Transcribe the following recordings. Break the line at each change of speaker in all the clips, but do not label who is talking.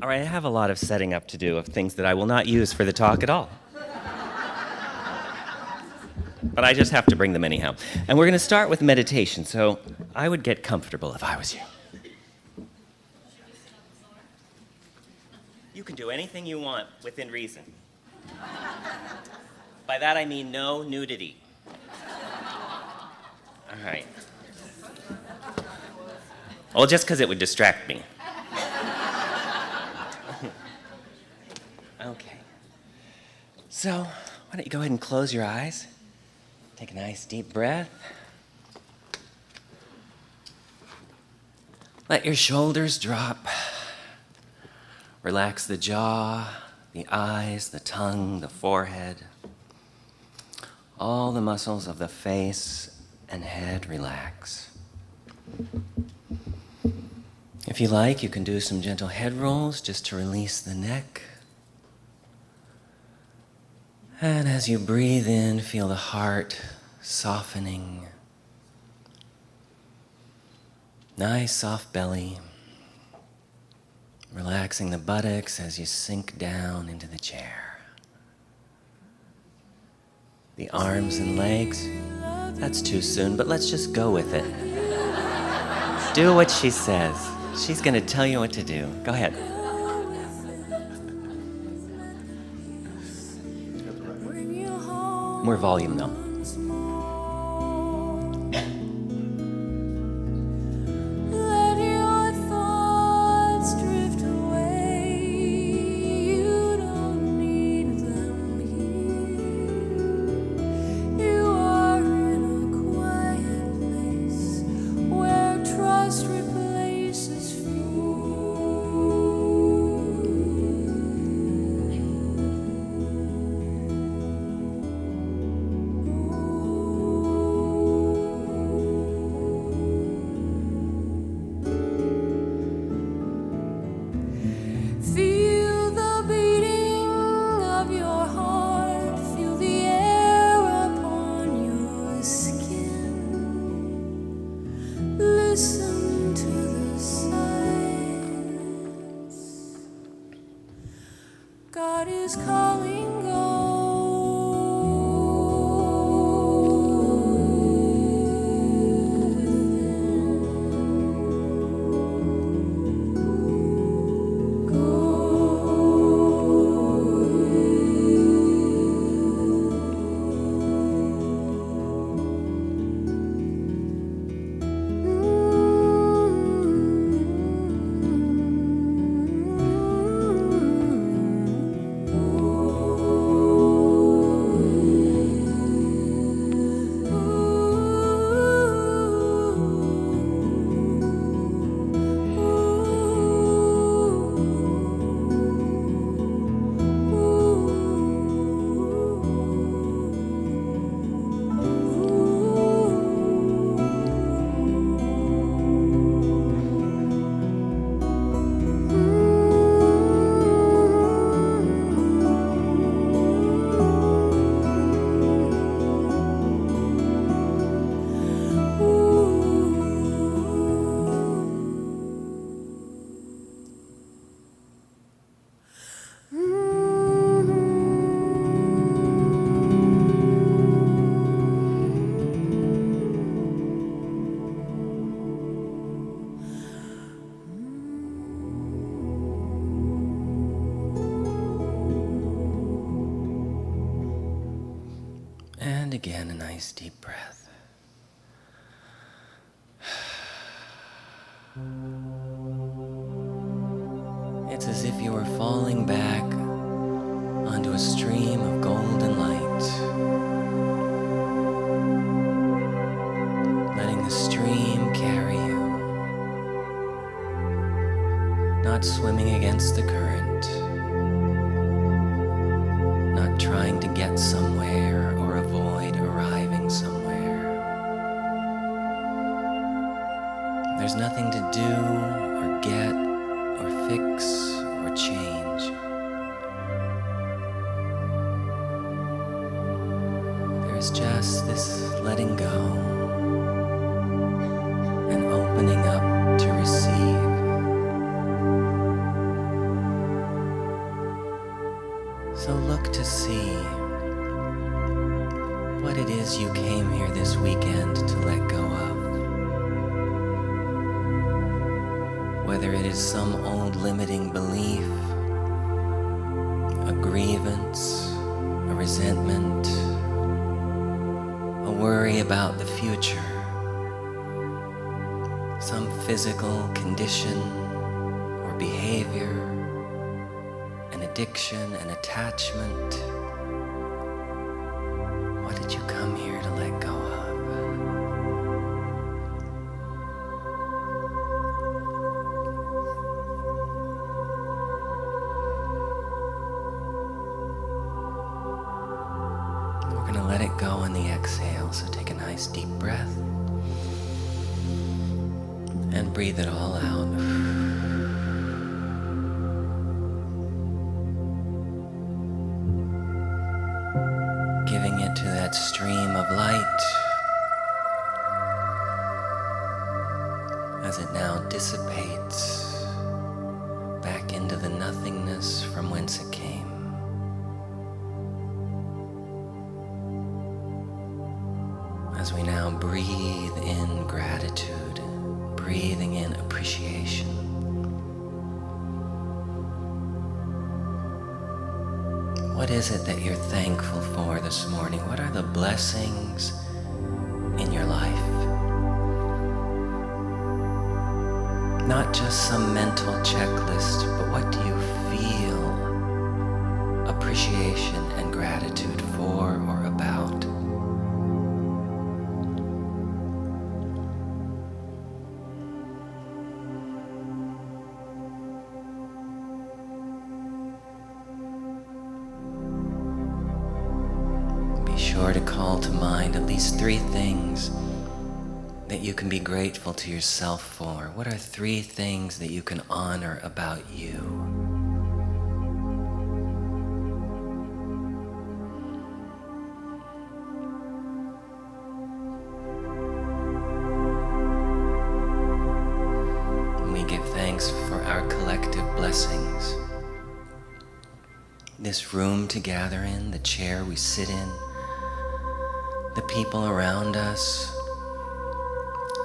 All right, I have a lot of setting up to do of things that I will not use for the talk at all. But I just have to bring them anyhow. And we're going to start with meditation, so I would get comfortable if I was you. You can do anything you want within reason. By that I mean no nudity. All right. Well, just because it would distract me. Okay. So, why don't you go ahead and close your eyes? Take a nice deep breath. Let your shoulders drop. Relax the jaw, the eyes, the tongue, the forehead. All the muscles of the face and head relax. If you like, you can do some gentle head rolls just to release the neck. And as you breathe in, feel the heart softening. Nice soft belly. Relaxing the buttocks as you sink down into the chair. The arms and legs, that's too soon, but let's just go with it. Do what she says. She's going to tell you what to do. Go ahead. More volume, though. And again, a nice deep breath. It's as if you were falling back onto a stream of golden light. Letting the stream carry you. Not swimming against the current. Not trying to get somewhere or avoid arriving somewhere. There's nothing to do or get or fix or change. There's just this letting go and opening up to receive. is you came here this weekend to let go of. Whether it is some old limiting belief, a grievance, a resentment, a worry about the future, some physical condition or behavior, an addiction, an attachment. What did you come here to let go of? We're going to let it go on the exhale, so take a nice deep breath and breathe it all out. Giving it to that stream of light as it now dissipates back into the nothingness from whence it came. As we now breathe in gratitude, breathing in appreciation. What is it that you're thankful for this morning? What are the blessings in your life? Not just some mental checklist, but what do you feel appreciation and gratitude for or about? Sure to call to mind at least 3 things that you can be grateful to yourself for. What are 3 things that you can honor about you? And we give thanks for our collective blessings. This room to gather in, the chair we sit in, the people around us,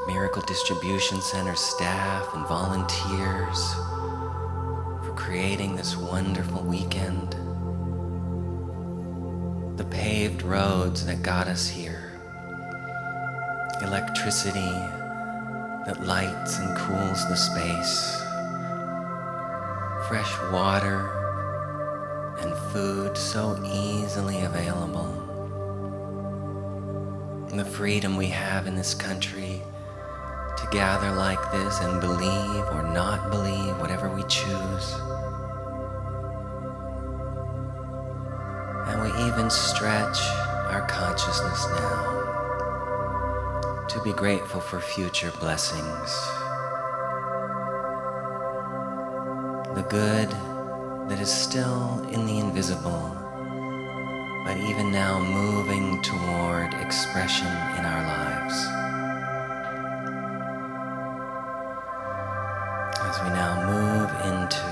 Miracle Distribution Center staff and volunteers for creating this wonderful weekend. The paved roads that got us here. Electricity that lights and cools the space. Fresh water and food so easily available. And the freedom we have in this country to gather like this and believe or not believe, whatever we choose. And we even stretch our consciousness now to be grateful for future blessings. The good that is still in the invisible, but even now moving toward expression in our lives. As we now move into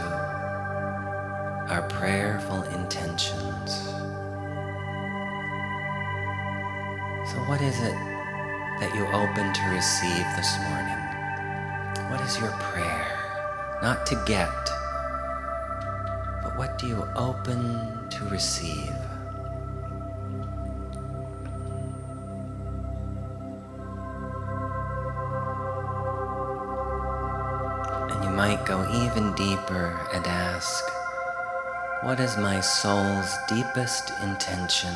our prayerful intentions. So what is it that you open to receive this morning? What is your prayer? Not to get, but what do you open to receive? Might go even deeper and ask, what is my soul's deepest intention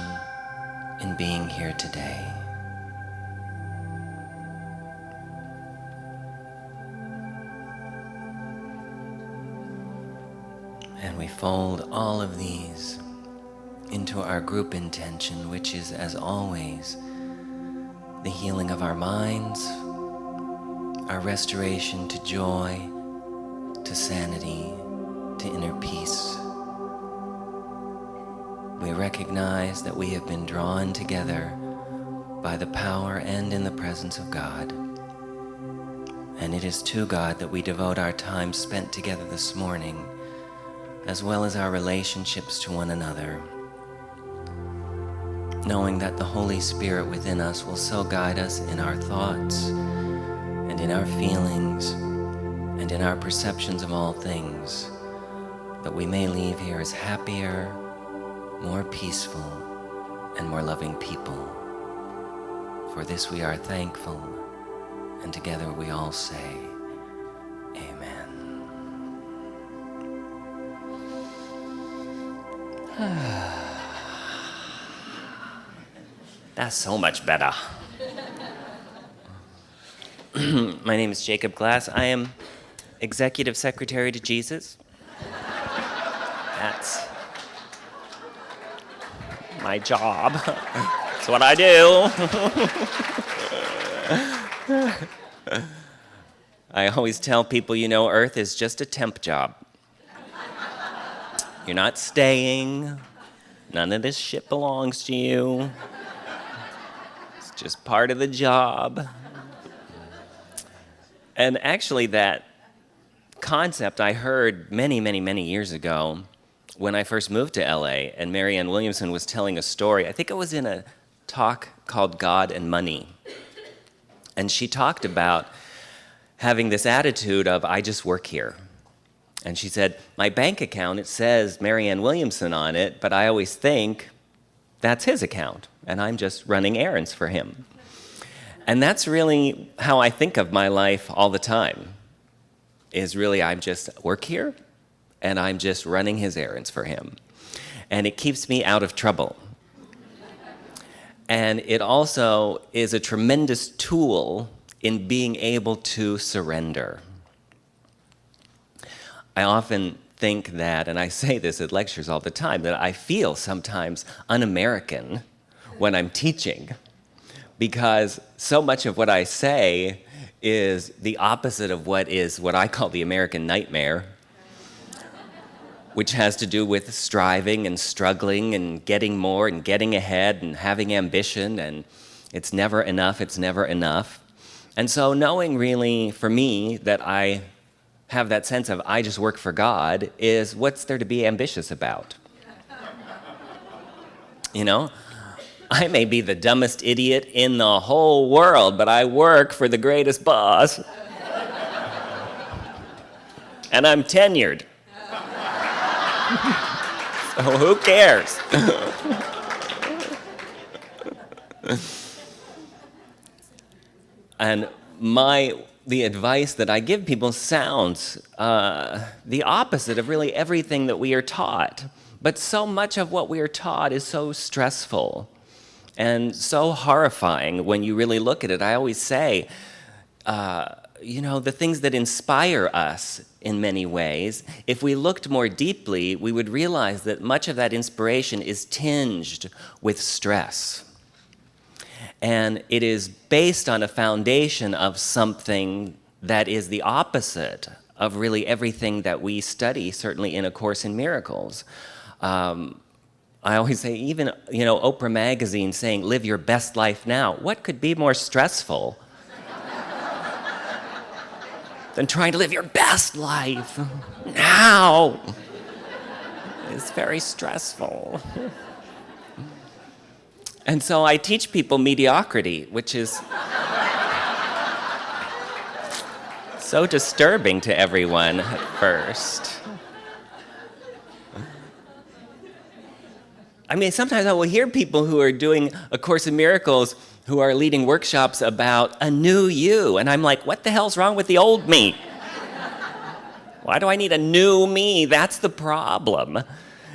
in being here today? And we fold all of these into our group intention, which is, as always, the healing of our minds, our restoration to joy, to sanity, to inner peace. We recognize that we have been drawn together by the power and in the presence of God. And it is to God that we devote our time spent together this morning, as well as our relationships to one another. knowing that the Holy Spirit within us will so guide us in our thoughts and in our feelings and in our perceptions of all things, that we may leave here as happier, more peaceful, and more loving people. For this we are thankful, and together we all say, Amen. That's so much better. My name is Jacob Glass. I am Executive Secretary to Jesus. That's my job. That's what I do. I always tell people, Earth is just a temp job. You're not staying. None of this shit belongs to you. It's just part of the job. And actually, that concept I heard many, many, many years ago when I first moved to LA, and Marianne Williamson was telling a story. I think it was in a talk called God and Money. And she talked about having this attitude of, I just work here. And she said, my bank account, it says Marianne Williamson on it, but I always think that's his account, and I'm just running errands for him. And that's really how I think of my life all the time, is really I just work here, and I'm just running his errands for him. And it keeps me out of trouble. And it also is a tremendous tool in being able to surrender. I often think that, and I say this at lectures all the time, that I feel sometimes un-American when I'm teaching, because so much of what I say is the opposite of what I call the American nightmare, which has to do with striving and struggling and getting more and getting ahead and having ambition, and it's never enough, it's never enough. And so knowing really, for me, that I have that sense of I just work for God is what's there to be ambitious about? I may be the dumbest idiot in the whole world, but I work for the greatest boss. And I'm tenured. So who cares? And the advice that I give people sounds the opposite of really everything that we are taught. But so much of what we are taught is so stressful and so horrifying when you really look at it. I always say, the things that inspire us in many ways, if we looked more deeply, we would realize that much of that inspiration is tinged with stress. And it is based on a foundation of something that is the opposite of really everything that we study, certainly in A Course in Miracles. I always say, even, Oprah Magazine saying, live your best life now. What could be more stressful than trying to live your best life now? It's very stressful. And so I teach people mediocrity, which is so disturbing to everyone at first. I mean, sometimes I will hear people who are doing A Course in Miracles who are leading workshops about a new you. And I'm like, what the hell's wrong with the old me? Why do I need a new me? That's the problem,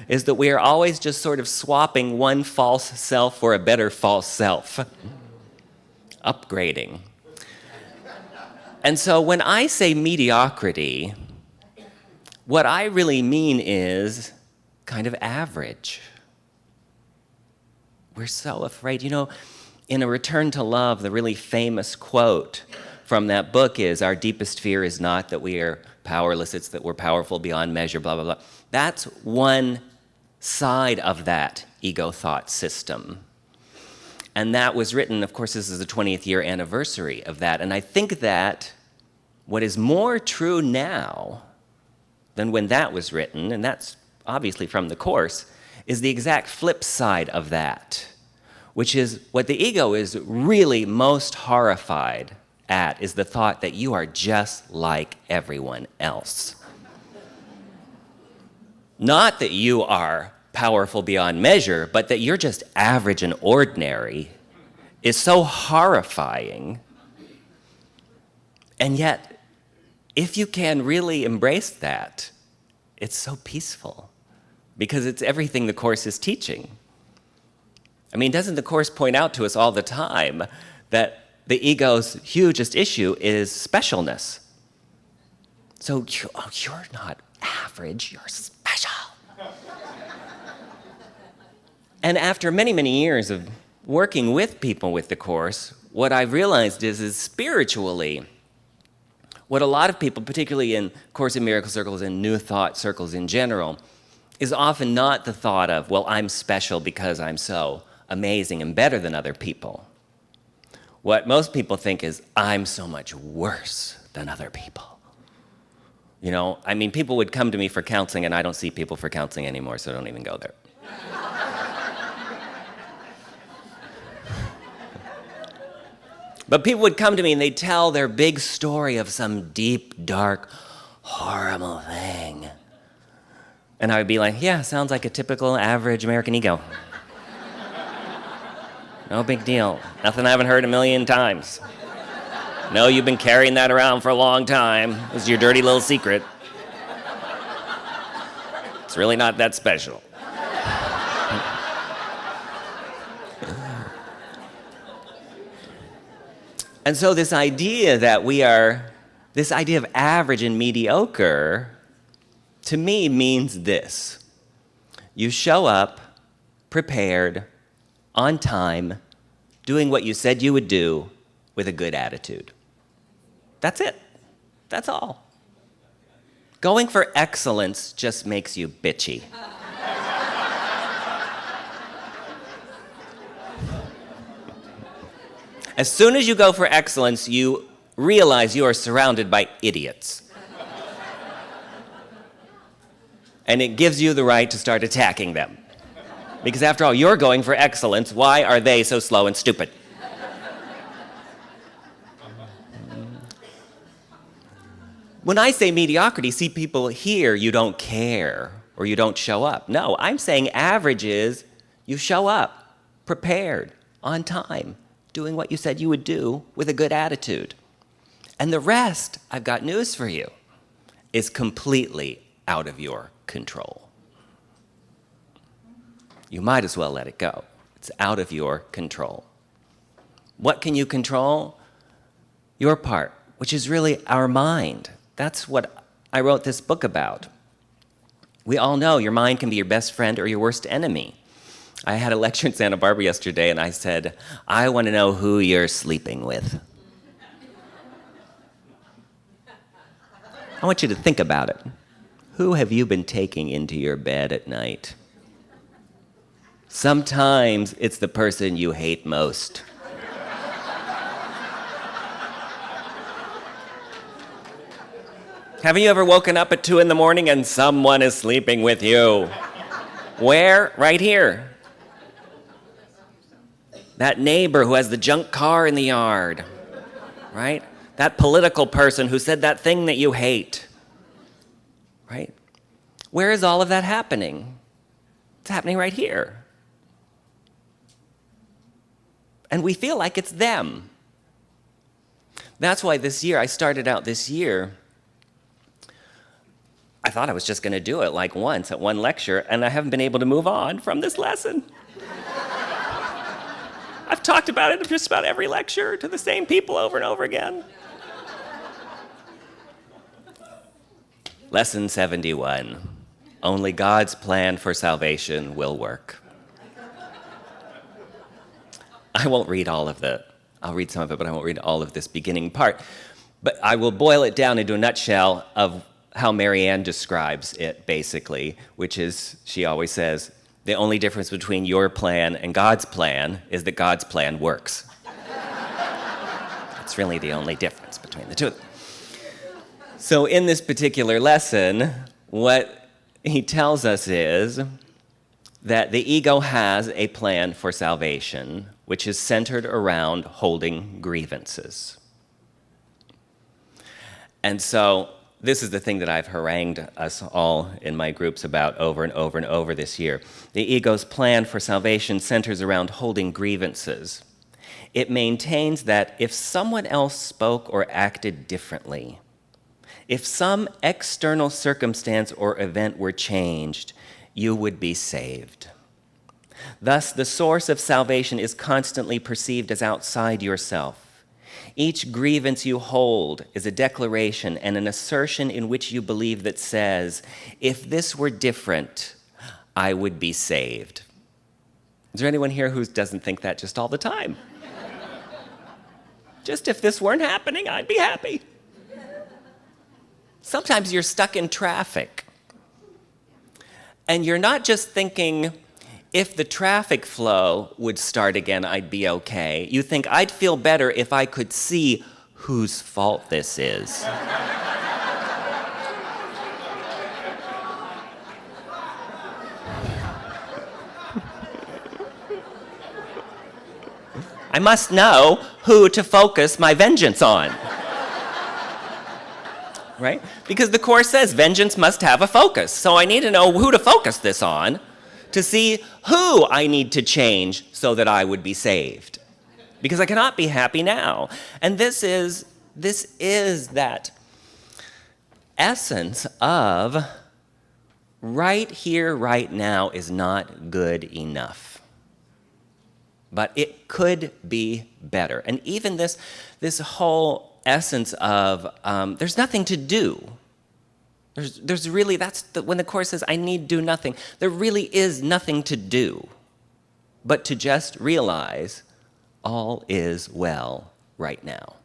is that we are always just sort of swapping one false self for a better false self. Upgrading. And so when I say mediocrity, what I really mean is kind of average. We're so afraid. In A Return to Love, the really famous quote from that book is, our deepest fear is not that we are powerless, it's that we're powerful beyond measure, blah, blah, blah. That's one side of that ego thought system. And that was written, of course, this is the 20th year anniversary of that. And I think that what is more true now than when that was written, and that's obviously from the Course, is the exact flip side of that, which is what the ego is really most horrified at, is the thought that you are just like everyone else. Not that you are powerful beyond measure, but that you're just average and ordinary is so horrifying. And yet, if you can really embrace that, it's so peaceful, because it's everything the Course is teaching. I mean, doesn't the Course point out to us all the time that the ego's hugest issue is specialness? So you're not average, you're special. And after many, many years of working with people with the Course, what I've realized is spiritually, what a lot of people, particularly in Course in Miracles circles and New Thought circles in general, is often not the thought of, well, I'm special because I'm so amazing and better than other people. What most people think is, I'm so much worse than other people. You know, I mean, people would come to me for counseling, and I don't see people for counseling anymore, so don't even go there. But people would come to me and they'd tell their big story of some deep, dark, horrible thing. And I would be like, yeah, sounds like a typical average American ego. No big deal. Nothing I haven't heard a million times. No, you've been carrying that around for a long time. It's your dirty little secret. It's really not that special. And so this idea that this idea of average and mediocre, to me means this. You show up prepared, on time, doing what you said you would do with a good attitude. That's it. That's all. Going for excellence just makes you bitchy. As soon as you go for excellence, you realize you are surrounded by idiots. And it gives you the right to start attacking them. Because after all, you're going for excellence. Why are they so slow and stupid? When I say mediocrity, see, people hear you don't care or you don't show up. No, I'm saying average is you show up, prepared, on time, doing what you said you would do with a good attitude. And the rest, I've got news for you, is completely out of your control. You might as well let it go. It's out of your control. What can you control? Your part, which is really our mind. That's what I wrote this book about. We all know your mind can be your best friend or your worst enemy. I had a lecture in Santa Barbara yesterday, and I said, I want to know who you're sleeping with. I want you to think about it. Who have you been taking into your bed at night? Sometimes it's the person you hate most. Haven't you ever woken up at 2 in the morning and someone is sleeping with you? Where? Right here. That neighbor who has the junk car in the yard, right? That political person who said that thing that you hate, right? Where is all of that happening? It's happening right here. And we feel like it's them. That's why I started out this year, I thought I was just going to do it like once at one lecture, and I haven't been able to move on from this lesson. I've talked about it just about every lecture to the same people over and over again. Lesson 71. Only God's plan for salvation will work. I won't read all of I'll read some of it, but I won't read all of this beginning part. But I will boil it down into a nutshell of how Marianne describes it, basically, which is, she always says, the only difference between your plan and God's plan is that God's plan works. That's really the only difference between the two of them. So in this particular lesson, what he tells us is, that the ego has a plan for salvation, which is centered around holding grievances. And so this is the thing that I've harangued us all in my groups about over and over and over this year. The ego's plan for salvation centers around holding grievances. It maintains that if someone else spoke or acted differently, if some external circumstance or event were changed, you would be saved. Thus, the source of salvation is constantly perceived as outside yourself. Each grievance you hold is a declaration and an assertion in which you believe that says, if this were different, I would be saved. Is there anyone here who doesn't think that just all the time? Just if this weren't happening, I'd be happy. Sometimes you're stuck in traffic. And you're not just thinking, if the traffic flow would start again, I'd be okay. You think, I'd feel better if I could see whose fault this is. I must know who to focus my vengeance on. Right? Because the Course says vengeance must have a focus. So I need to know who to focus this on to see who I need to change so that I would be saved. Because I cannot be happy now. And this is that essence of right here, right now is not good enough. But it could be better. And even this whole essence of there's nothing to do. There's really, when the Course says I need do nothing, there really is nothing to do but to just realize all is well right now.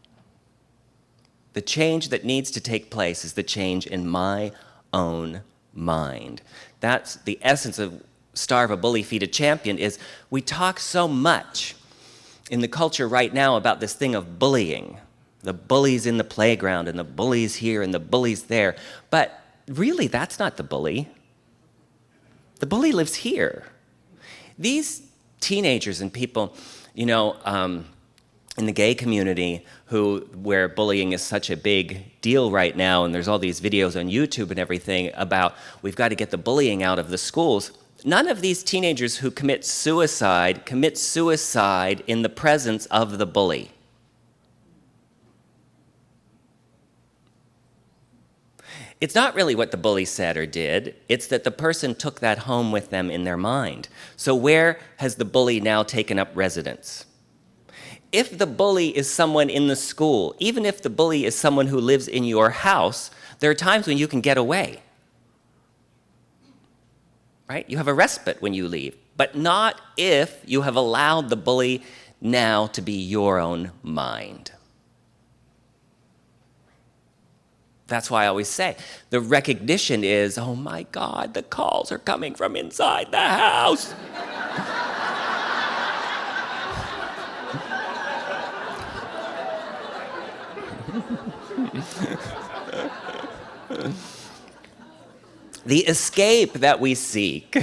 The change that needs to take place is the change in my own mind. That's the essence of starve a bully, feed a champion, is we talk so much in the culture right now about this thing of bullying. The bullies in the playground, and the bullies here, and the bullies there. But really, that's not the bully. The bully lives here. These teenagers and people, in the gay community where bullying is such a big deal right now, and there's all these videos on YouTube and everything about we've got to get the bullying out of the schools. None of these teenagers who commit suicide in the presence of the bully. It's not really what the bully said or did. It's that the person took that home with them in their mind. So where has the bully now taken up residence? If the bully is someone in the school, even if the bully is someone who lives in your house, there are times when you can get away. Right? You have a respite when you leave, but not if you have allowed the bully now to be your own mind. That's why I always say, the recognition is, oh my God, the calls are coming from inside the house. The escape that we seek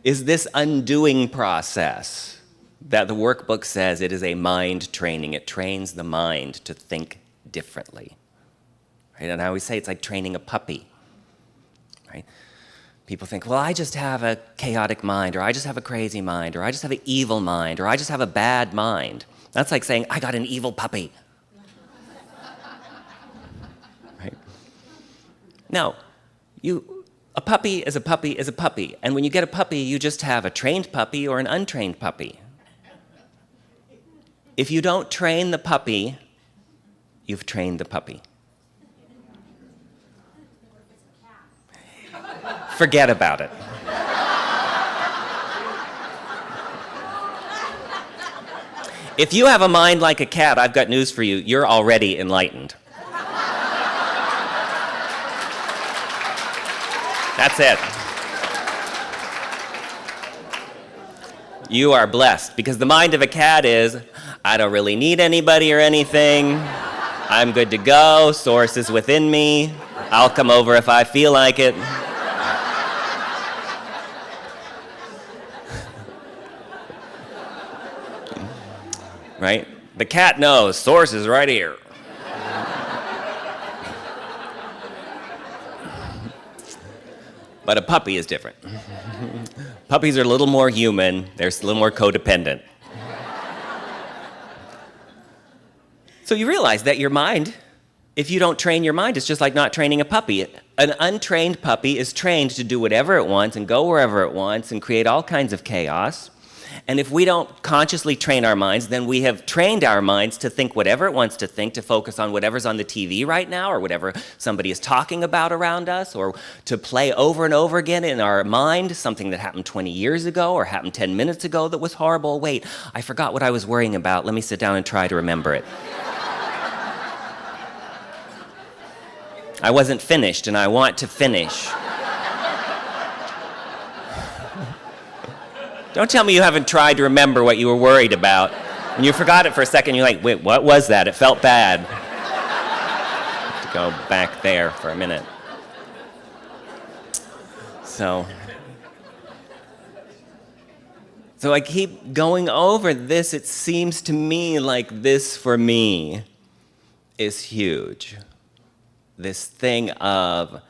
is this undoing process that the workbook says it is a mind training. It trains the mind to think differently. Right? And I always say it's like training a puppy. Right? People think, well, I just have a chaotic mind, or I just have a crazy mind, or I just have an evil mind, or I just have a bad mind. That's like saying, I got an evil puppy. Right? No, a puppy is a puppy is a puppy. And when you get a puppy, you just have a trained puppy or an untrained puppy. If you don't train the puppy, you've trained the puppy. Forget about it. If you have a mind like a cat, I've got news for you. You're already enlightened. That's it. You are blessed, because the mind of a cat is, I don't really need anybody or anything. I'm good to go. Source is within me. I'll come over if I feel like it. right? The cat knows, source is right here. But a puppy is different. Puppies are a little more human, they're a little more codependent. So you realize that your mind, if you don't train your mind, it's just like not training a puppy. An untrained puppy is trained to do whatever it wants and go wherever it wants and create all kinds of chaos. And if we don't consciously train our minds, then we have trained our minds to think whatever it wants to think, to focus on whatever's on the TV right now or whatever somebody is talking about around us, or to play over and over again in our mind something that happened 20 years ago or happened 10 minutes ago that was horrible. Wait, I forgot what I was worrying about. Let me sit down and try to remember it. I wasn't finished and I want to finish. Don't tell me you haven't tried to remember what you were worried about. When you forgot it for a second, you're like, wait, what was that? It felt bad. To go back there for a minute. So I keep going over this. It seems to me like this for me is huge. This thing of,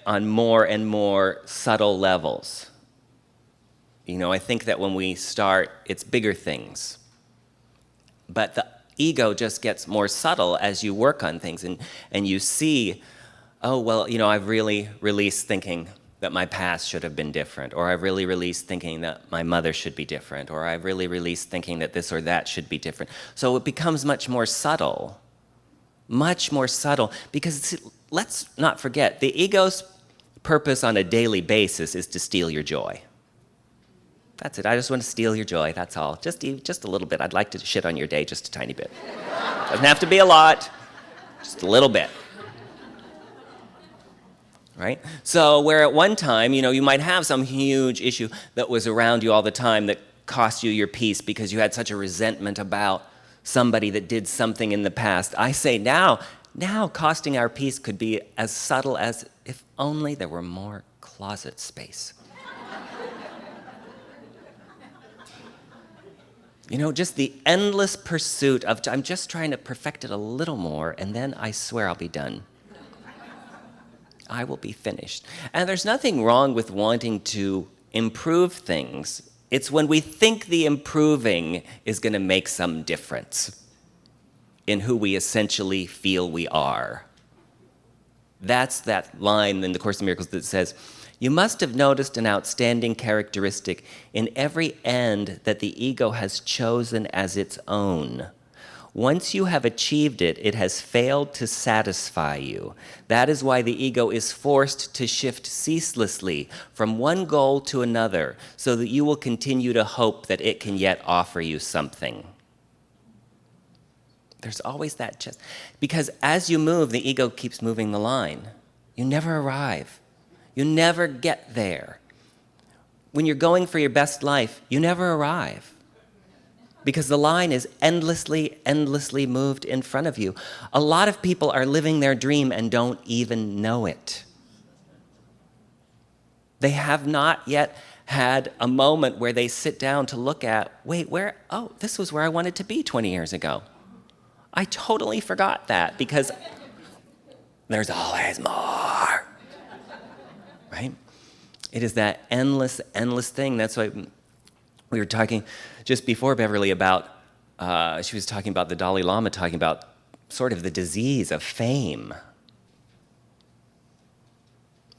on more and more subtle levels. You know, I think that when we start, it's bigger things. But the ego just gets more subtle as you work on things, and you see, oh, well, you know, I've really released thinking that my past should have been different, or I've really released thinking that my mother should be different, or I've really released thinking that this or that should be different. So it becomes much more subtle, because let's not forget, the ego's purpose on a daily basis is to steal your joy. That's it. I just want to steal your joy. That's all. Just a little bit. I'd like to shit on your day just a tiny bit. Doesn't have to be a lot. Just a little bit. Right? So where at one time, you know, you might have some huge issue that was around you all the time that cost you your peace because you had such a resentment about somebody that did something in the past. I say now costing our peace could be as subtle as if only there were more closet space. You know, just the endless pursuit of, I'm just trying to perfect it a little more, and then I swear I'll be done. I will be finished. And there's nothing wrong with wanting to improve things. It's when we think the improving is going to make some difference in who we essentially feel we are. That's that line in the Course in Miracles that says, you must have noticed an outstanding characteristic in every end that the ego has chosen as its own. Once you have achieved it, it has failed to satisfy you. That is why the ego is forced to shift ceaselessly from one goal to another, so that you will continue to hope that it can yet offer you something. There's always that because as you move, the ego keeps moving the line. You never arrive. You never get there. When you're going for your best life, you never arrive. Because the line is endlessly moved in front of you. A lot of people are living their dream and don't even know it. They have not yet had a moment where they sit down to look at, this was where I wanted to be 20 years ago. I totally forgot that because there's always more. Right? It is that endless thing. That's why we were talking just before, Beverly, about, she was talking about the Dalai Lama, talking about sort of the disease of fame.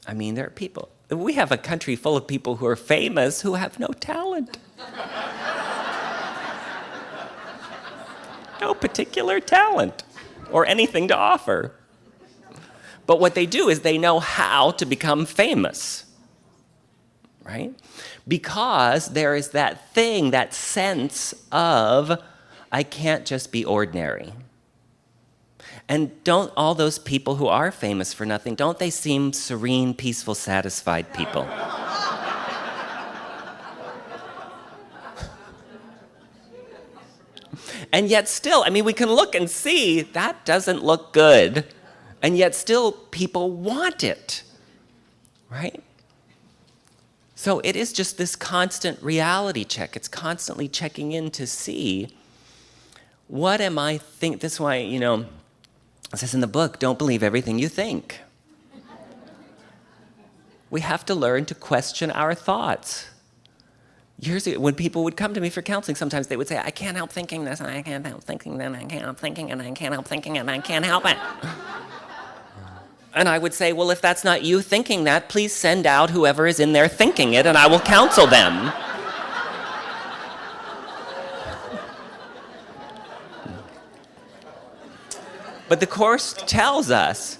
I mean, there are people, we have a country full of people who are famous who have no talent. No particular talent or anything to offer. But what they do is they know how to become famous, right? Because there is that thing, that sense of, I can't just be ordinary. And don't all those people who are famous for nothing, don't they seem serene, peaceful, satisfied people? And yet still, I mean, we can look and see that doesn't look good. And yet still people want it, right? So it is just this constant reality check. It's constantly checking in to see, What am I think? This is why, it says in the book, don't believe everything you think. We have to learn to question our thoughts. Years ago, when people would come to me for counseling, sometimes they would say, I can't help thinking this, and I can't help thinking that, and I can't help thinking, and I can't help thinking, and I can't help it. And I would say, well, if that's not you thinking that, please send out whoever is in there thinking it, and I will counsel them. But the Course tells us,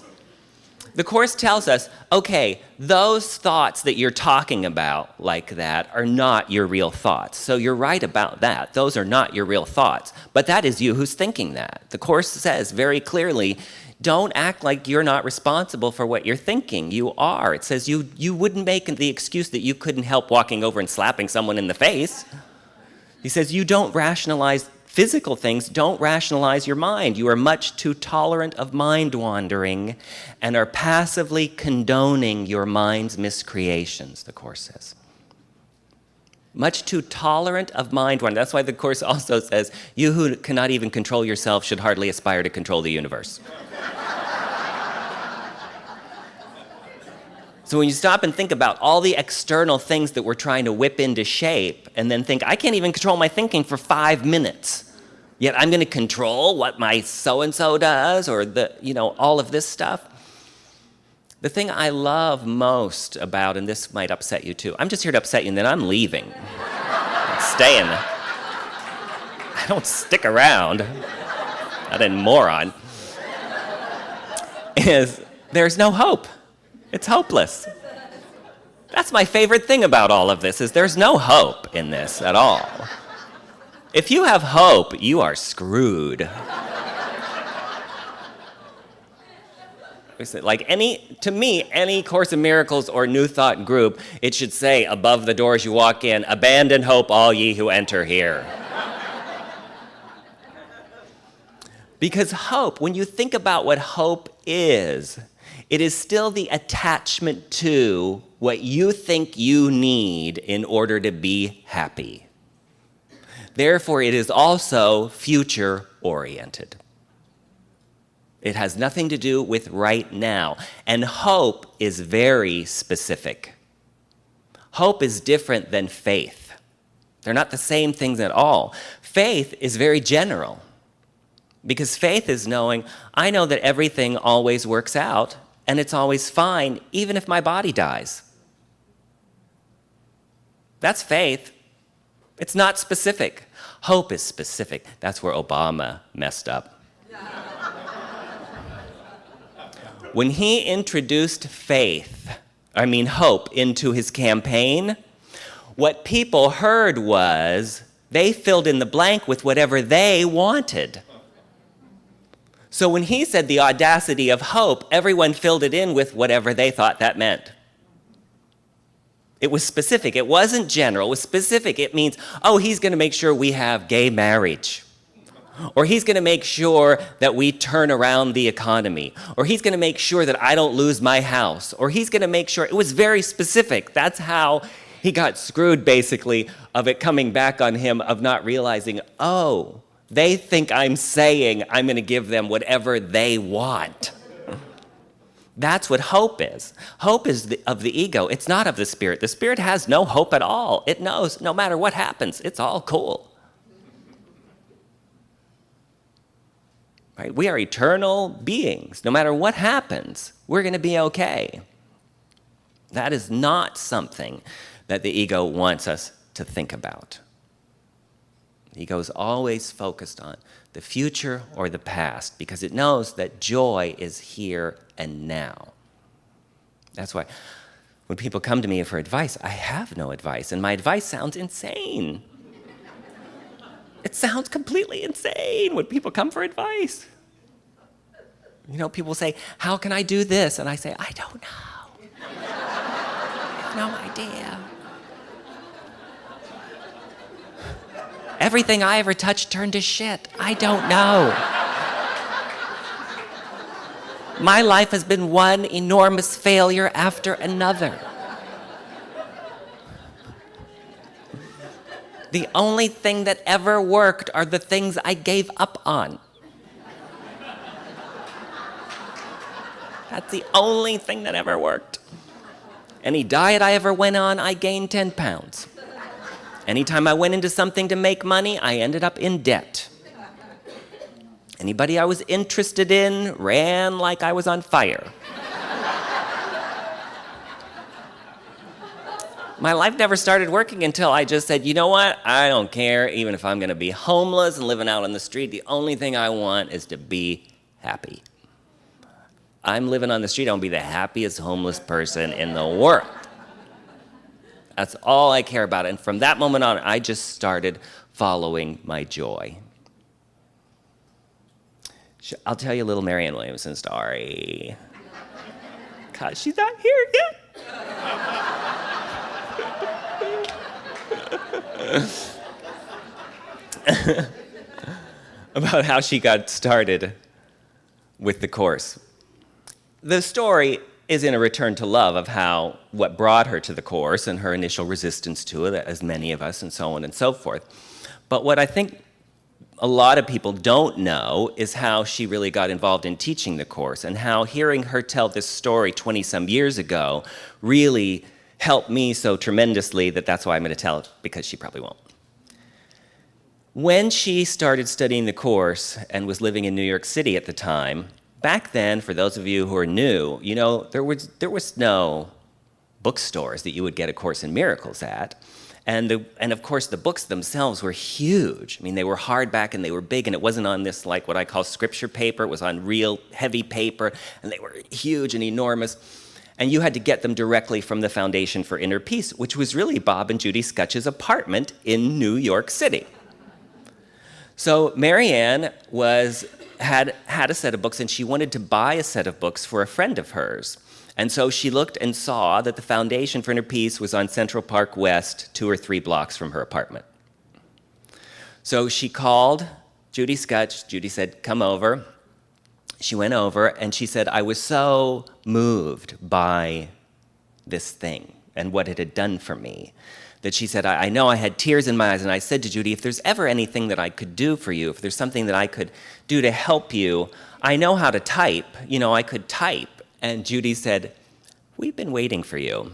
okay, those thoughts that you're talking about like that are not your real thoughts. So you're right about that. Those are not your real thoughts. But that is you who's thinking that. The Course says very clearly, don't act like you're not responsible for what you're thinking. You are. It says you wouldn't make the excuse that you couldn't help walking over and slapping someone in the face. He says you don't rationalize physical things, don't rationalize your mind. You are much too tolerant of mind wandering and are passively condoning your mind's miscreations, the Course says. Much too tolerant of mind wandering. That's why the Course also says, you who cannot even control yourself should hardly aspire to control the universe. So when you stop and think about all the external things that we're trying to whip into shape, and then think, I can't even control my thinking for 5 minutes, yet I'm going to control what my so-and-so does, or all of this stuff. The thing I love most about, and this might upset you too, I'm just here to upset you, and then I'm leaving. I'm staying. I don't stick around. Not a moron. Is there's no hope. It's hopeless. That's my favorite thing about all of this, is there's no hope in this at all. If you have hope, you are screwed. Like to me, any Course in Miracles or New Thought group, it should say above the doors you walk in, abandon hope, all ye who enter here. Because hope, when you think about what hope is, it is still the attachment to what you think you need in order to be happy. Therefore, it is also future-oriented. It has nothing to do with right now. And hope is very specific. Hope is different than faith. They're not the same things at all. Faith is very general. Because faith is knowing, I know that everything always works out, and it's always fine, even if my body dies. That's faith. It's not specific. Hope is specific. That's where Obama messed up. When he introduced hope into his campaign, what people heard was they filled in the blank with whatever they wanted. So when he said the audacity of hope, everyone filled it in with whatever they thought that meant. It was specific. It wasn't general. It was specific. It means, he's going to make sure we have gay marriage. Or he's going to make sure that we turn around the economy. Or he's going to make sure that I don't lose my house. Or he's going to make sure. It was very specific. That's how he got screwed, basically, of it coming back on him, of not realizing, they think I'm saying I'm going to give them whatever they want. That's what hope is. Hope is of the ego. It's not of the Spirit. The Spirit has no hope at all. It knows no matter what happens, it's all cool. Right? We are eternal beings. No matter what happens, we're going to be okay. That is not something that the ego wants us to think about. The ego is always focused on the future or the past because it knows that joy is here and now. That's why when people come to me for advice, I have no advice, and my advice sounds insane. It sounds completely insane when people come for advice. People say, how can I do this? And I say, I don't know. I have no idea. Everything I ever touched turned to shit. I don't know. My life has been one enormous failure after another. The only thing that ever worked are the things I gave up on. That's the only thing that ever worked. Any diet I ever went on, I gained 10 pounds. Anytime I went into something to make money, I ended up in debt. Anybody I was interested in ran like I was on fire. My life never started working until I just said, you know what? I don't care, even if I'm gonna be homeless and living out on the street. The only thing I want is to be happy. I'm living on the street, I want to be the happiest homeless person in the world. That's all I care about. And from that moment on, I just started following my joy. I'll tell you a little Marianne Williamson story. God, she's not here yet. About how she got started with the Course. The story is in a return to love of how what brought her to the Course and her initial resistance to it, as many of us, and so on and so forth. But what I think a lot of people don't know is how she really got involved in teaching the Course, and how hearing her tell this story 20-some years ago really helped me so tremendously that that's why I'm going to tell it, because she probably won't. When she started studying the Course and was living in New York City at the time, back then, for those of you who are new, you know, there was no bookstores that you would get A Course in Miracles at. And of course, the books themselves were huge. I mean, they were hardback and they were big, and it wasn't on this, like, what I call scripture paper. It was on real heavy paper, and they were huge and enormous. And you had to get them directly from the Foundation for Inner Peace, which was really Bob and Judy Skutch's apartment in New York City. So Marianne had a set of books, and she wanted to buy a set of books for a friend of hers. And so she looked and saw that the Foundation for Inner Peace was on Central Park West, 2 or 3 blocks from her apartment. So she called Judy Skutch. Judy said, come over. She went over, and she said, I was so moved by this thing and what it had done for me, that she said, I know I had tears in my eyes, and I said to Judy, if there's ever anything that I could do for you, if there's something that I could do to help you, I know how to type, you know, I could type. And Judy said, we've been waiting for you.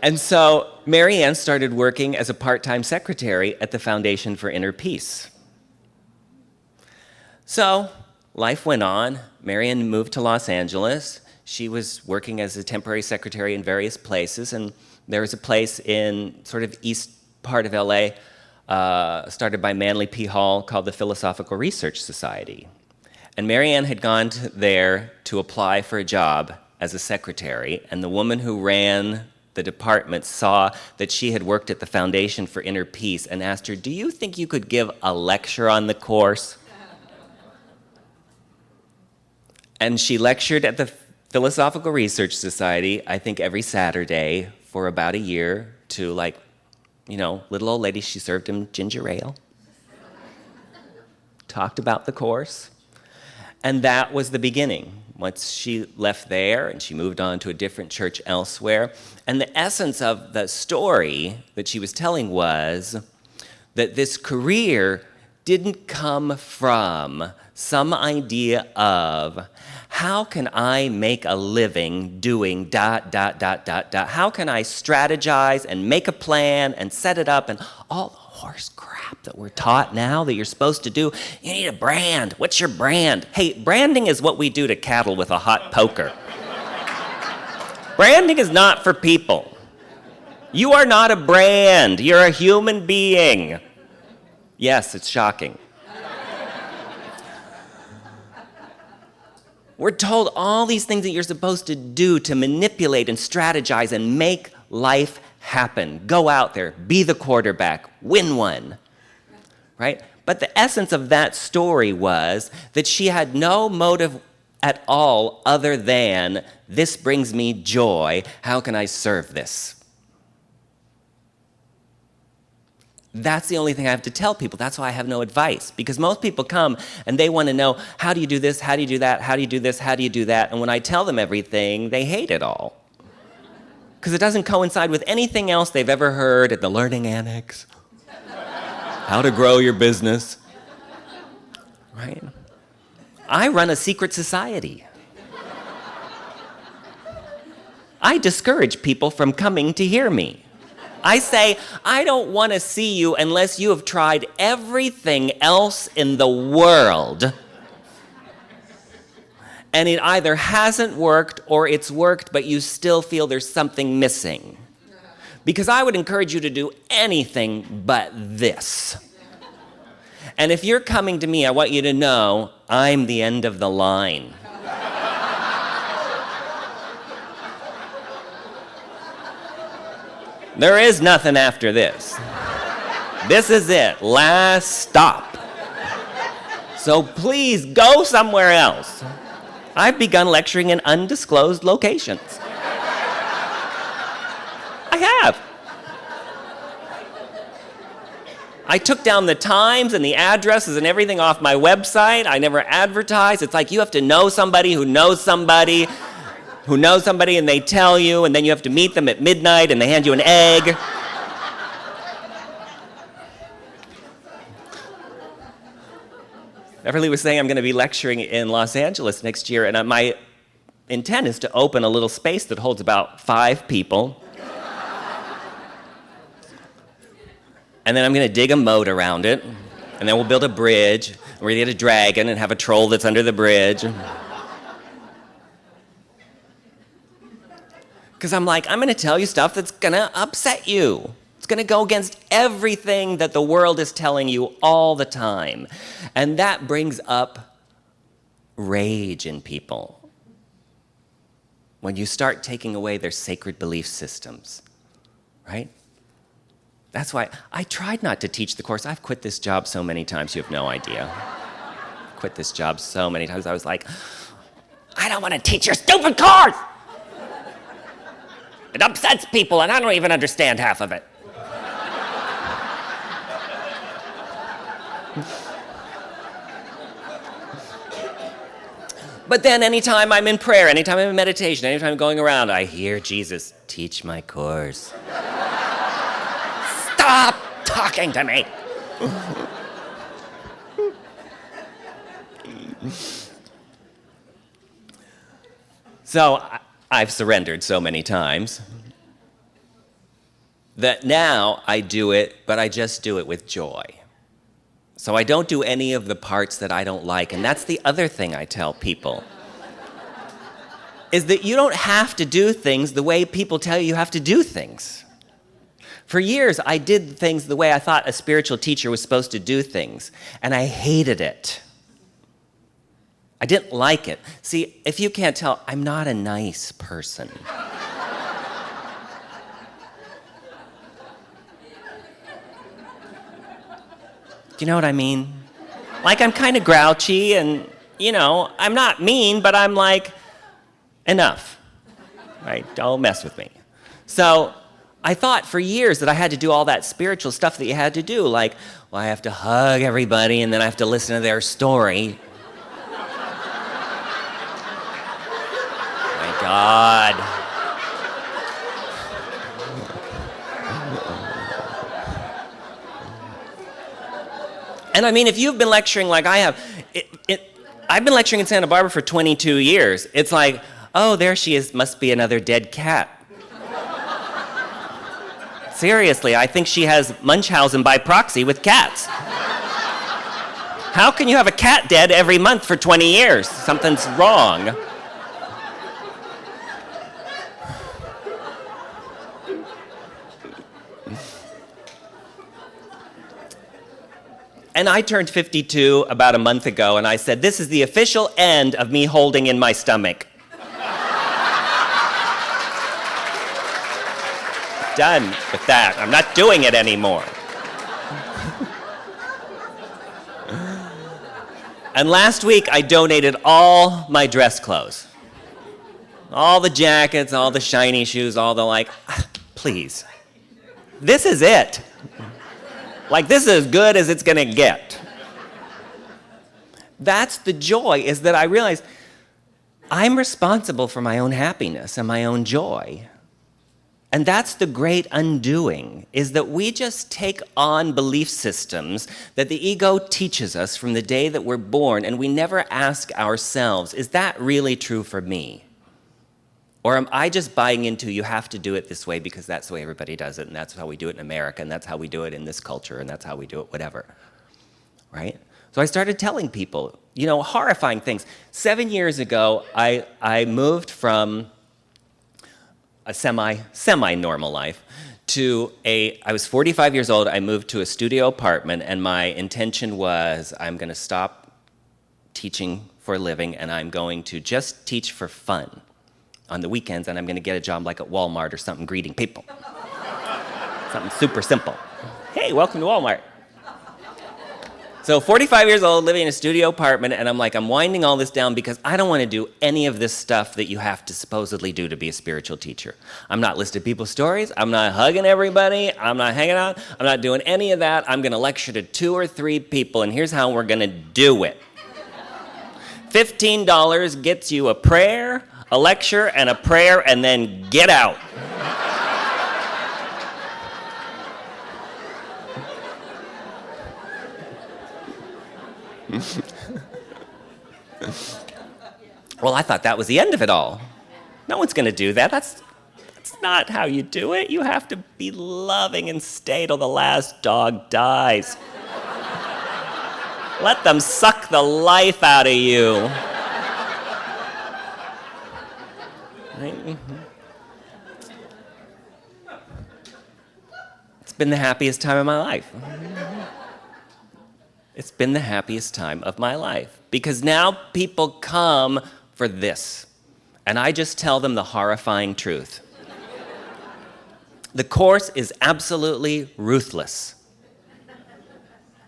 And so Marianne started working as a part-time secretary at the Foundation for Inner Peace. So life went on. Marianne moved to Los Angeles. She was working as a temporary secretary in various places, and there was a place in sort of east part of LA started by Manly P. Hall called the Philosophical Research Society. And Marianne had gone there to apply for a job as a secretary, and the woman who ran the department saw that she had worked at the Foundation for Inner Peace and asked her, do you think you could give a lecture on the Course? And she lectured at the Philosophical Research Society, I think every Saturday for about a year to, like, you know, little old lady. She served him ginger ale, talked about the Course, and that was the beginning. Once she left there and she moved on to a different church elsewhere, and the essence of the story that she was telling was that this career didn't come from some idea of how can I make a living doing ... How can I strategize and make a plan and set it up and all the horse crap that we're taught now that you're supposed to do. You need a brand. What's your brand? Hey, branding is what we do to cattle with a hot poker. Branding is not for people. You are not a brand. You're a human being. Yes, it's shocking. We're told all these things that you're supposed to do to manipulate and strategize and make life happen. Go out there, be the quarterback, win one, right? But the essence of that story was that she had no motive at all other than, this brings me joy, how can I serve this? That's the only thing I have to tell people. That's why I have no advice. Because most people come and they want to know, how do you do this? How do you do that? How do you do this? How do you do that? And when I tell them everything, they hate it all. because it doesn't coincide with anything else they've ever heard at the Learning Annex. How to grow your business. Right? I run a secret society. I discourage people from coming to hear me. I say, I don't want to see you unless you have tried everything else in the world. And it either hasn't worked or it's worked, but you still feel there's something missing. Because I would encourage you to do anything but this. And if you're coming to me, I want you to know I'm the end of the line. There is nothing after this. This is it, last stop. So please go somewhere else. I've begun lecturing in undisclosed locations. I have. I took down the times and the addresses and everything off my website. I never advertise. It's like you have to know somebody who knows somebody who knows somebody, and they tell you, and then you have to meet them at midnight and they hand you an egg. Everly was saying I'm going to be lecturing in Los Angeles next year, and my intent is to open a little space that holds about 5 people. And then I'm going to dig a moat around it, and then we'll build a bridge, and we're going to get a dragon and have a troll that's under the bridge. Because I'm like, I'm going to tell you stuff that's going to upset you. It's going to go against everything that the world is telling you all the time. And that brings up rage in people. When you start taking away their sacred belief systems, right? That's why I tried not to teach the course. I've quit this job so many times, you have no idea. Quit this job so many times. I was like, I don't want to teach your stupid course. It upsets people, and I don't even understand half of it. But then anytime I'm in prayer, anytime I'm in meditation, anytime I'm going around, I hear Jesus, teach my course. Stop talking to me. So I've surrendered so many times that now I do it, but I just do it with joy. So I don't do any of the parts that I don't like, and that's the other thing I tell people, is that you don't have to do things the way people tell you have to do things. For years, I did things the way I thought a spiritual teacher was supposed to do things, and I hated it. I didn't like it. See, if you can't tell, I'm not a nice person. Do you know what I mean? Like, I'm kind of grouchy and, I'm not mean, but I'm like, enough, right? Don't mess with me. So I thought for years that I had to do all that spiritual stuff that you had to do, like, well, I have to hug everybody and then I have to listen to their story. My God. And I mean, if you've been lecturing like I have, I've been lecturing in Santa Barbara for 22 years. It's like, oh, there she is, must be another dead cat. Seriously, I think she has Munchausen by proxy with cats. How can you have a cat dead every month for 20 years? Something's wrong. And I turned 52 about a month ago, and I said, this is the official end of me holding in my stomach. Done with that. I'm not doing it anymore. And last week, I donated all my dress clothes. All the jackets, all the shiny shoes, all the please. This is it. This is as good as it's gonna get. That's the joy, is that I realize I'm responsible for my own happiness and my own joy. And that's the great undoing, is that we just take on belief systems that the ego teaches us from the day that we're born, and we never ask ourselves, is that really true for me? Or am I just buying into you have to do it this way because that's the way everybody does it, and that's how we do it in America, and that's how we do it in this culture, and that's how we do it whatever, right? So I started telling people, horrifying things. 7 years ago, I moved from a semi-normal life to I was 45 years old, I moved to a studio apartment, and my intention was I'm going to stop teaching for a living, and I'm going to just teach for fun on the weekends, and I'm going to get a job like at Walmart or something, greeting people. Something super simple. Hey, welcome to Walmart. So 45 years old, living in a studio apartment, and I'm winding all this down because I don't want to do any of this stuff that you have to supposedly do to be a spiritual teacher. I'm not listening to people's stories. I'm not hugging everybody. I'm not hanging out. I'm not doing any of that. I'm going to lecture to 2 or 3 people, and here's how we're going to do it. $15 gets you a prayer, a lecture, and a prayer, and then get out. Well, I thought that was the end of it all. No one's going to do that. That's not how you do it. You have to be loving and stay till the last dog dies. Let them suck the life out of you. Right? It's been the happiest time of my life. It's been the happiest time of my life because now people come for this, and I just tell them the horrifying truth. The Course is absolutely ruthless.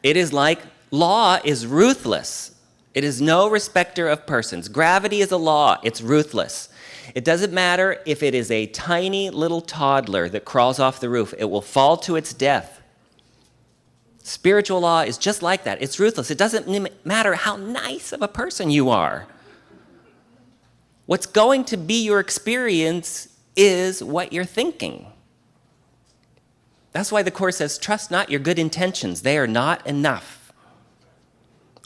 It is like law is ruthless. It is no respecter of persons. Gravity is a law. It's ruthless. It doesn't matter if it is a tiny little toddler that crawls off the roof. It will fall to its death. Spiritual law is just like that. It's ruthless. It doesn't matter how nice of a person you are. What's going to be your experience is what you're thinking. That's why the Course says, trust not your good intentions. They are not enough.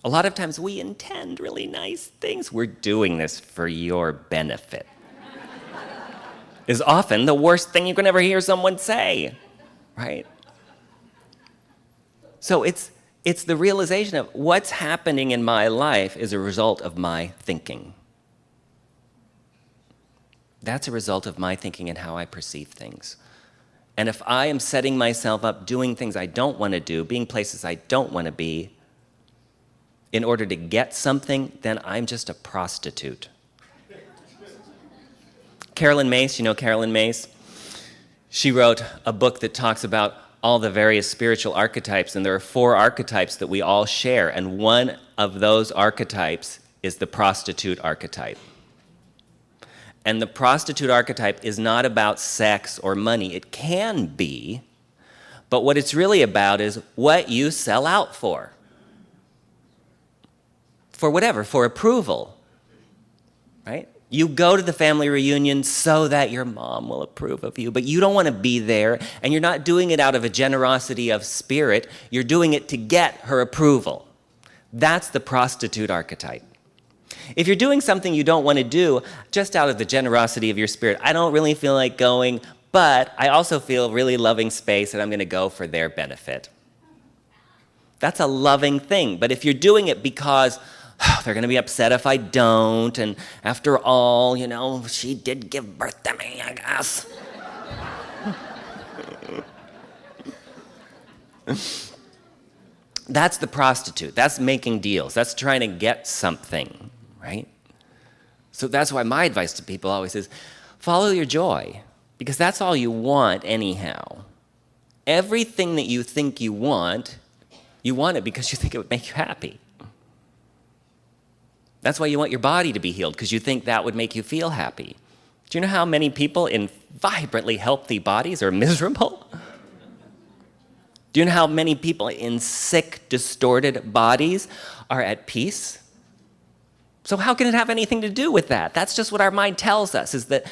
A lot of times we intend really nice things. We're doing this for your benefit. Is often the worst thing you can ever hear someone say, right? So it's the realization of what's happening in my life is a result of my thinking. That's a result of my thinking and how I perceive things. And if I am setting myself up doing things I don't want to do, being places I don't want to be, in order to get something, then I'm just a prostitute. Carolyn Myss, you know Carolyn Myss? She wrote a book that talks about all the various spiritual archetypes, and there are 4 archetypes that we all share, and one of those archetypes is the prostitute archetype. And the prostitute archetype is not about sex or money. It can be, but what it's really about is what you sell out for. For whatever, for approval, right? You go to the family reunion so that your mom will approve of you, but you don't want to be there, and you're not doing it out of a generosity of spirit. You're doing it to get her approval. That's the prostitute archetype. If you're doing something you don't want to do just out of the generosity of your spirit, I don't really feel like going, but I also feel really loving space, and I'm going to go for their benefit. That's a loving thing. But if you're doing it because they're going to be upset if I don't, and after all, she did give birth to me, I guess. That's the prostitute. That's making deals. That's trying to get something, right? So that's why my advice to people always is, follow your joy, because that's all you want anyhow. Everything that you think you want it because you think it would make you happy. That's why you want your body to be healed, because you think that would make you feel happy. Do you know how many people in vibrantly healthy bodies are miserable? Do you know how many people in sick, distorted bodies are at peace? So how can it have anything to do with that? That's just what our mind tells us, is that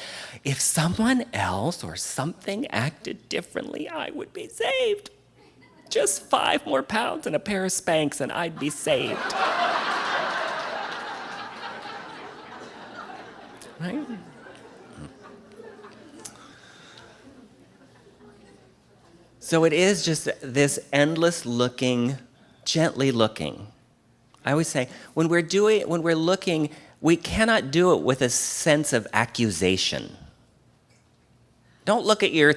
if someone else or something acted differently, I would be saved. Just 5 more pounds and a pair of Spanx and I'd be saved. Right? So it is just this endless looking, gently looking. I always say, when we're looking, we cannot do it with a sense of accusation. Don't look at your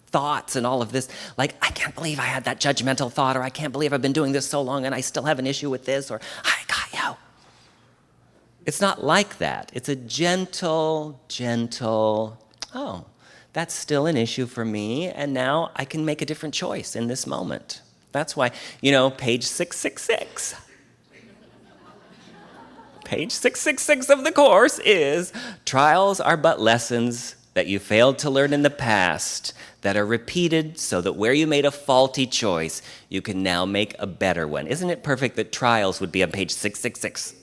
thoughts and all of this like, I can't believe I had that judgmental thought, or I can't believe I've been doing this so long and I still have an issue with this, or I got you. It's not like that. It's a gentle, oh, that's still an issue for me, and now I can make a different choice in this moment. That's why, page 666. Page 666 of the Course is, trials are but lessons that you failed to learn in the past that are repeated so that where you made a faulty choice, you can now make a better one. Isn't it perfect that trials would be on page 666?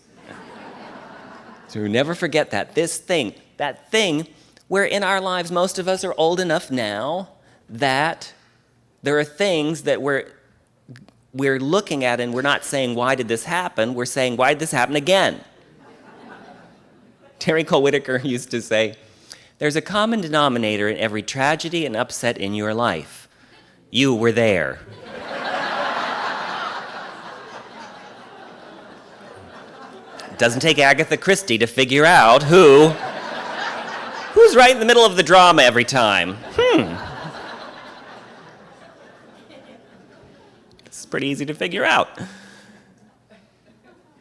So never forget that. That thing where in our lives most of us are old enough now that there are things that we're looking at and we're not saying, why did this happen? We're saying, why did this happen again? Terry Cole Whitaker used to say, there's a common denominator in every tragedy and upset in your life. You were there. It doesn't take Agatha Christie to figure out who's right in the middle of the drama every time. It's pretty easy to figure out.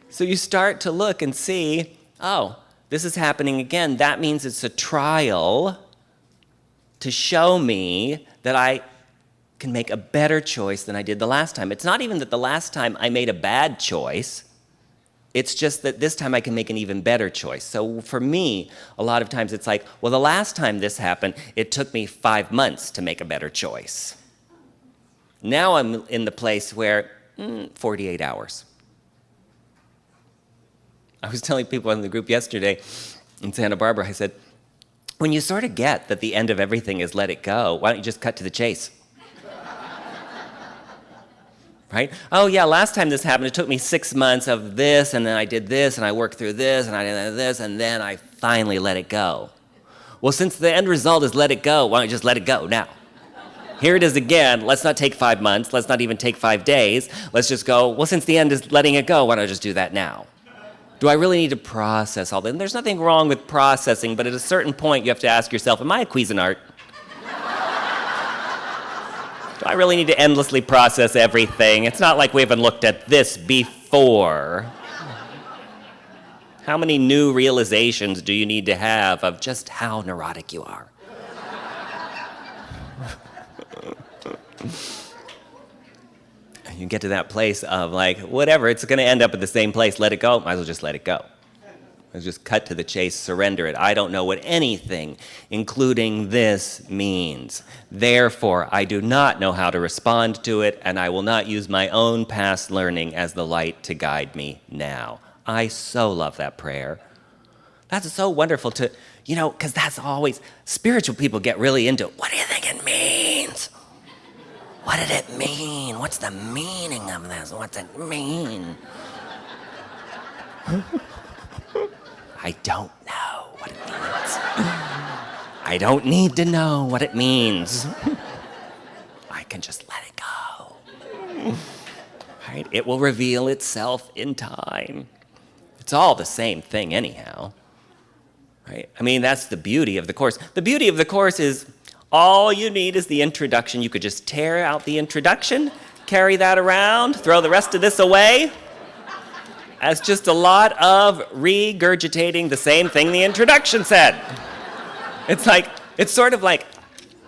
So you start to look and see, oh, this is happening again. That means it's a trial to show me that I can make a better choice than I did the last time. It's not even that the last time I made a bad choice. It's just that this time I can make an even better choice. So for me, a lot of times it's like, well, the last time this happened, it took me 5 months to make a better choice. Now I'm in the place where 48 hours. I was telling people in the group yesterday in Santa Barbara, I said, when you sort of get that the end of everything is let it go, why don't you just cut to the chase? Right? Oh yeah, last time this happened, it took me 6 months of this, and then I did this, and I worked through this, and I did this, and then I finally let it go. Well, since the end result is let it go, why don't you just let it go now? Here it is again. Let's not take 5 months. Let's not even take 5 days. Let's just go, well, since the end is letting it go, why don't I just do that now? Do I really need to process all that? And there's nothing wrong with processing, but at a certain point you have to ask yourself, am I a Cuisinart? Do I really need to endlessly process everything? It's not like we haven't looked at this before. How many new realizations do you need to have of just how neurotic you are? You get to that place of like, whatever, it's going to end up at the same place. Let it go. Might as well just let it go. Let's just cut to the chase, surrender it. I don't know what anything, including this, means. Therefore, I do not know how to respond to it, and I will not use my own past learning as the light to guide me now. I so love that prayer. That's so wonderful to, because that's always, spiritual people get really into, what do you think it means? What did it mean? What's the meaning of this? What's it mean? I don't know what it means. I don't need to know what it means. I can just let it go. Right? It will reveal itself in time. It's all the same thing anyhow. Right? I mean, that's the beauty of the Course. The beauty of the Course is all you need is the introduction. You could just tear out the introduction, carry that around, throw the rest of this away as just a lot of regurgitating the same thing the introduction said. It's sort of like,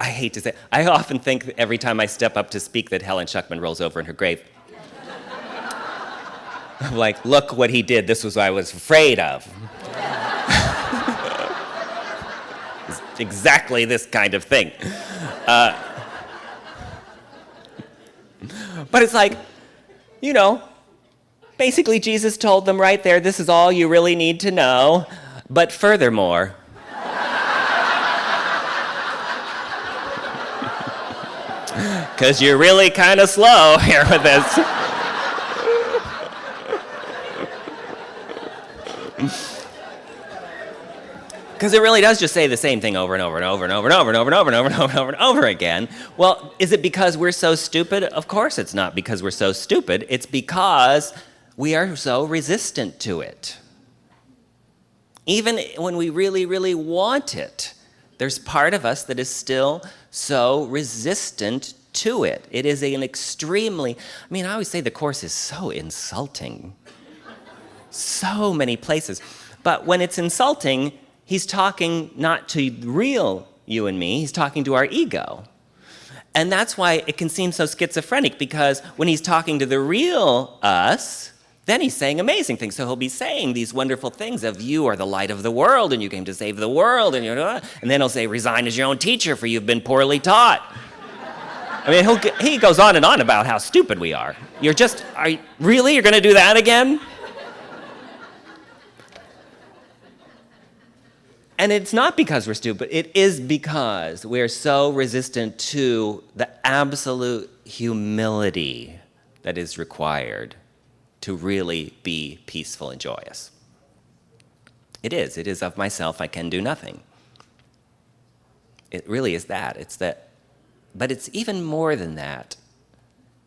I hate to say, I often think every time I step up to speak that Helen Schuckman rolls over in her grave. I'm like, look what he did. This was what I was afraid of. Exactly this kind of thing. But it's like, Basically, Jesus told them right there, this is all you really need to know. But furthermore, because you're really kind of slow here with this. Because it really does just say the same thing over and over and over and over and over and over and over and over and over and over and over again. Well, is it because we're so stupid? Of course it's not because we're so stupid. It's because we are so resistant to it. Even when we really, really want it, there's part of us that is still so resistant to it. It is an extremely, I always say the Course is so insulting. So many places. But when it's insulting, he's talking not to real you and me, he's talking to our ego. And that's why it can seem so schizophrenic, because when he's talking to the real us, then he's saying amazing things. So he'll be saying these wonderful things of you are the light of the world and you came to save the world. And then he'll say, resign as your own teacher for you've been poorly taught. He goes on and on about how stupid we are. You're going to do that again? And it's not because we're stupid, it is because we're so resistant to the absolute humility that is required to really be peaceful and joyous. It is of myself I can do nothing. It really is that. It's that. But it's even more than that.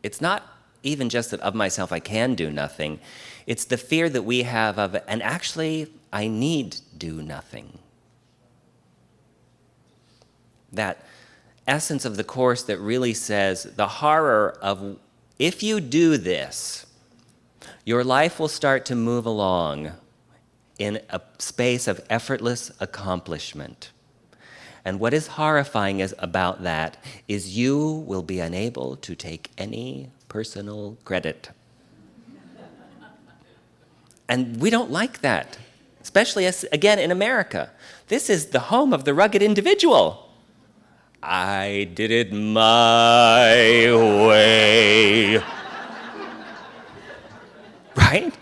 It's not even just that of myself I can do nothing. It's the fear that we have of, and actually I need do nothing. That essence of the Course that really says the horror of if you do this, your life will start to move along in a space of effortless accomplishment. And what is horrifying about that is you will be unable to take any personal credit. And we don't like that, especially again in America. This is the home of the rugged individual. I did it my way. Right?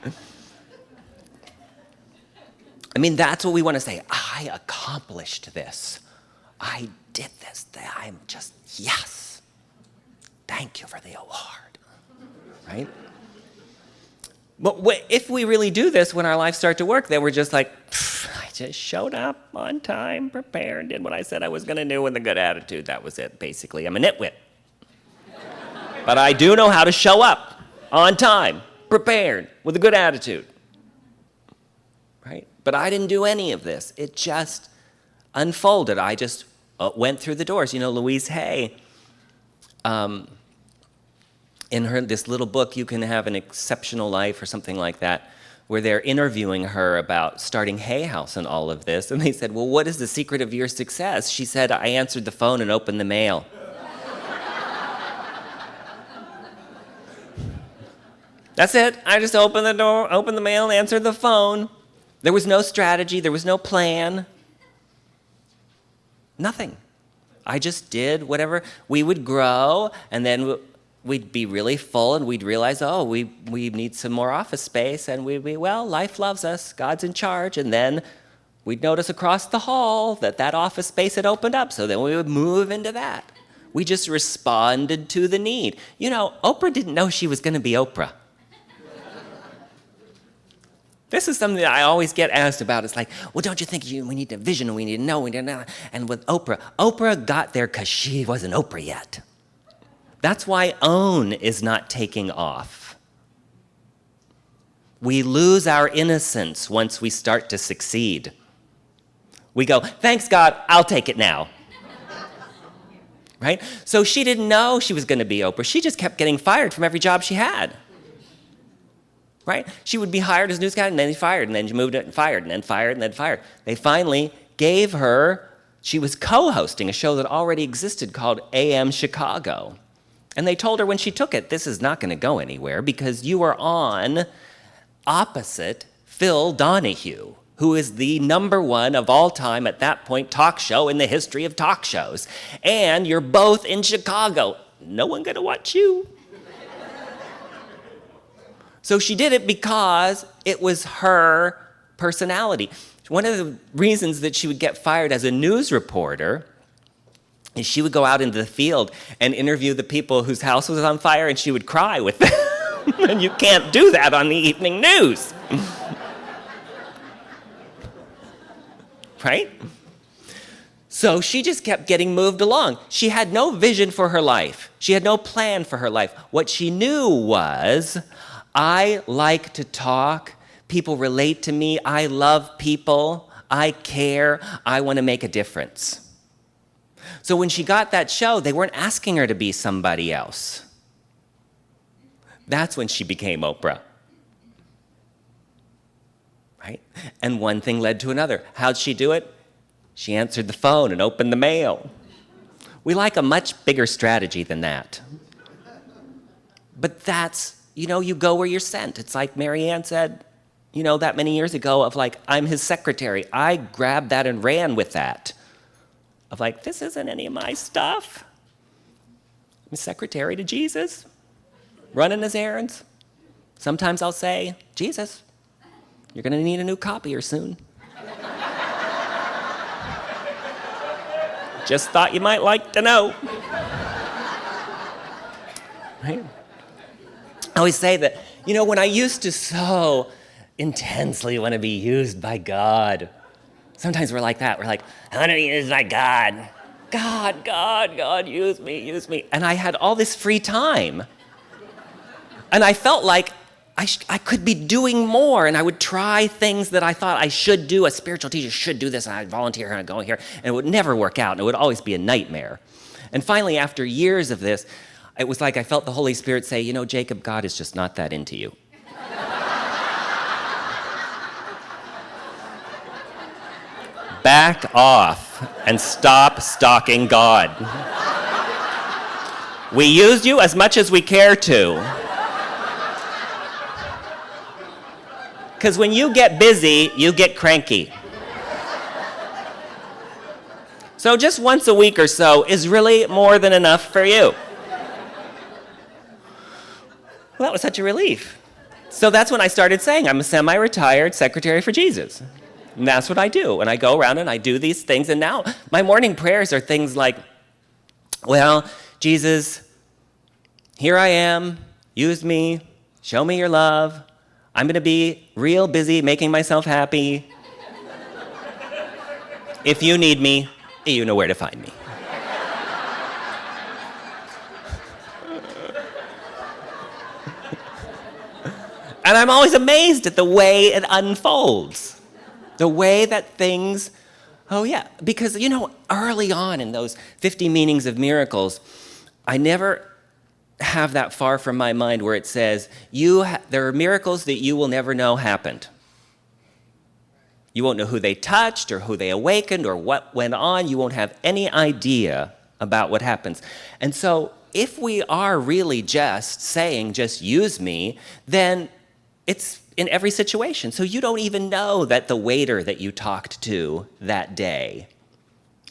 That's what we want to say. I accomplished this. I did this. I'm just, yes. Thank you for the award. Right? But if we really do this when our lives start to work, then we're just like, I just showed up on time, prepared, did what I said I was going to do with a good attitude. That was it, basically. I'm a nitwit. But I do know how to show up on time, prepared, with a good attitude. Right? But I didn't do any of this. It just unfolded. I just went through the doors. Louise Hay, in this little book, You Can Have an Exceptional Life or something like that, where they're interviewing her about starting Hay House and all of this. And they said, well, what is the secret of your success? She said, I answered the phone and opened the mail. That's it. I just opened the door, opened the mail, and answered the phone. There was no strategy. There was no plan. Nothing. I just did whatever. We would grow, and then we'd be really full, and we'd realize, we need some more office space, and we'd be, life loves us. God's in charge. And then we'd notice across the hall that office space had opened up, so then we would move into that. We just responded to the need. Oprah didn't know she was going to be Oprah. This is something that I always get asked about. It's like, well, don't you think we need a vision and we need to know? And with Oprah got there because she wasn't Oprah yet. That's why OWN is not taking off. We lose our innocence once we start to succeed. We go, thanks God, I'll take it now. Right? So she didn't know she was going to be Oprah. She just kept getting fired from every job she had. Right? She would be hired as a news guy, and then fired, and then she moved it and fired, and then fired, and then fired. They finally gave her, she was co-hosting a show that already existed called AM Chicago. And they told her when she took it, this is not going to go anywhere because you are on opposite Phil Donahue, who is the #1 of all time at that point talk show in the history of talk shows. And you're both in Chicago. No one going to watch you. So she did it because it was her personality. One of the reasons that she would get fired as a news reporter is she would go out into the field and interview the people whose house was on fire, and she would cry with them. And you can't do that on the evening news. Right? So she just kept getting moved along. She had no vision for her life. She had no plan for her life. What she knew was, I like to talk. People relate to me. I love people. I care. I want to make a difference. So when she got that show, they weren't asking her to be somebody else. That's when she became Oprah. Right? And one thing led to another. How'd she do it? She answered the phone and opened the mail. We like a much bigger strategy than that. But that's, you go where you're sent. It's like Marianne said, that many years ago of like, I'm his secretary. I grabbed that and ran with that. Of like, this isn't any of my stuff. I'm a secretary to Jesus, running his errands. Sometimes I'll say, Jesus, you're going to need a new copier soon. Just thought you might like to know. Right? I always say that, when I used to so intensely want to be used by God, sometimes we're like that. We're like, I want to be used by God. God, use me. And I had all this free time. And I felt like I could be doing more, and I would try things that I thought I should do. A spiritual teacher should do this, and I'd volunteer and I'd go here, and it would never work out, and it would always be a nightmare. And finally, after years of this, it was like I felt the Holy Spirit say, Jacob, God is just not that into you. Back off and stop stalking God. We used you as much as we care to. Because when you get busy, you get cranky. So just once a week or so is really more than enough for you. Well, that was such a relief. So that's when I started saying I'm a semi-retired secretary for Jesus. And that's what I do. And I go around and I do these things. And now my morning prayers are things like, well, Jesus, here I am. Use me. Show me your love. I'm going to be real busy making myself happy. If you need me, you know where to find me. And I'm always amazed at the way it unfolds. The way that things, because, early on in those 50 meanings of miracles, I never have that far from my mind where it says, there are miracles that you will never know happened. You won't know who they touched or who they awakened or what went on. You won't have any idea about what happens. And so if we are really just saying, just use me, then it's in every situation. So you don't even know that the waiter that you talked to that day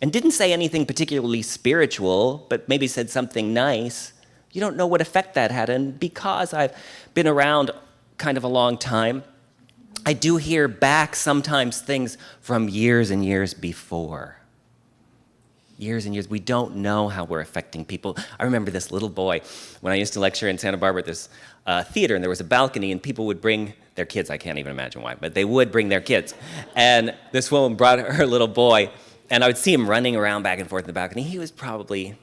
and didn't say anything particularly spiritual, but maybe said something nice, you don't know what effect that had. And because I've been around kind of a long time, I do hear back sometimes things from years and years before. Years and years. We don't know how we're affecting people. I remember this little boy, when I used to lecture in Santa Barbara at this theater, and there was a balcony, and people would bring their kids. I can't even imagine why, but they would bring their kids. And this woman brought her little boy, and I would see him running around back and forth in the balcony. He was probably,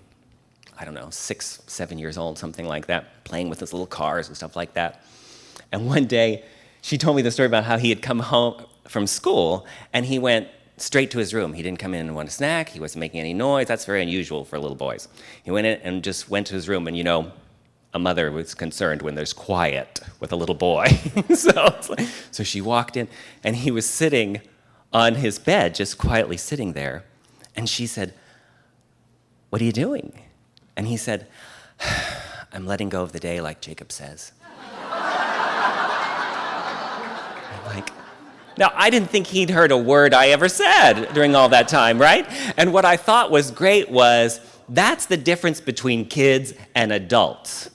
6, 7 years old, something like that, playing with his little cars and stuff like that. And one day, she told me the story about how he had come home from school, and he went straight to his room. He didn't come in and want a snack. He wasn't making any noise. That's very unusual for little boys. He went in and just went to his room, and a mother was concerned when there's quiet with a little boy. So she walked in, and he was sitting on his bed, just quietly sitting there. And she said, "What are you doing?" And he said, "I'm letting go of the day like Jacob says." Now, I didn't think he'd heard a word I ever said during all that time, right? And what I thought was great was that's the difference between kids and adults.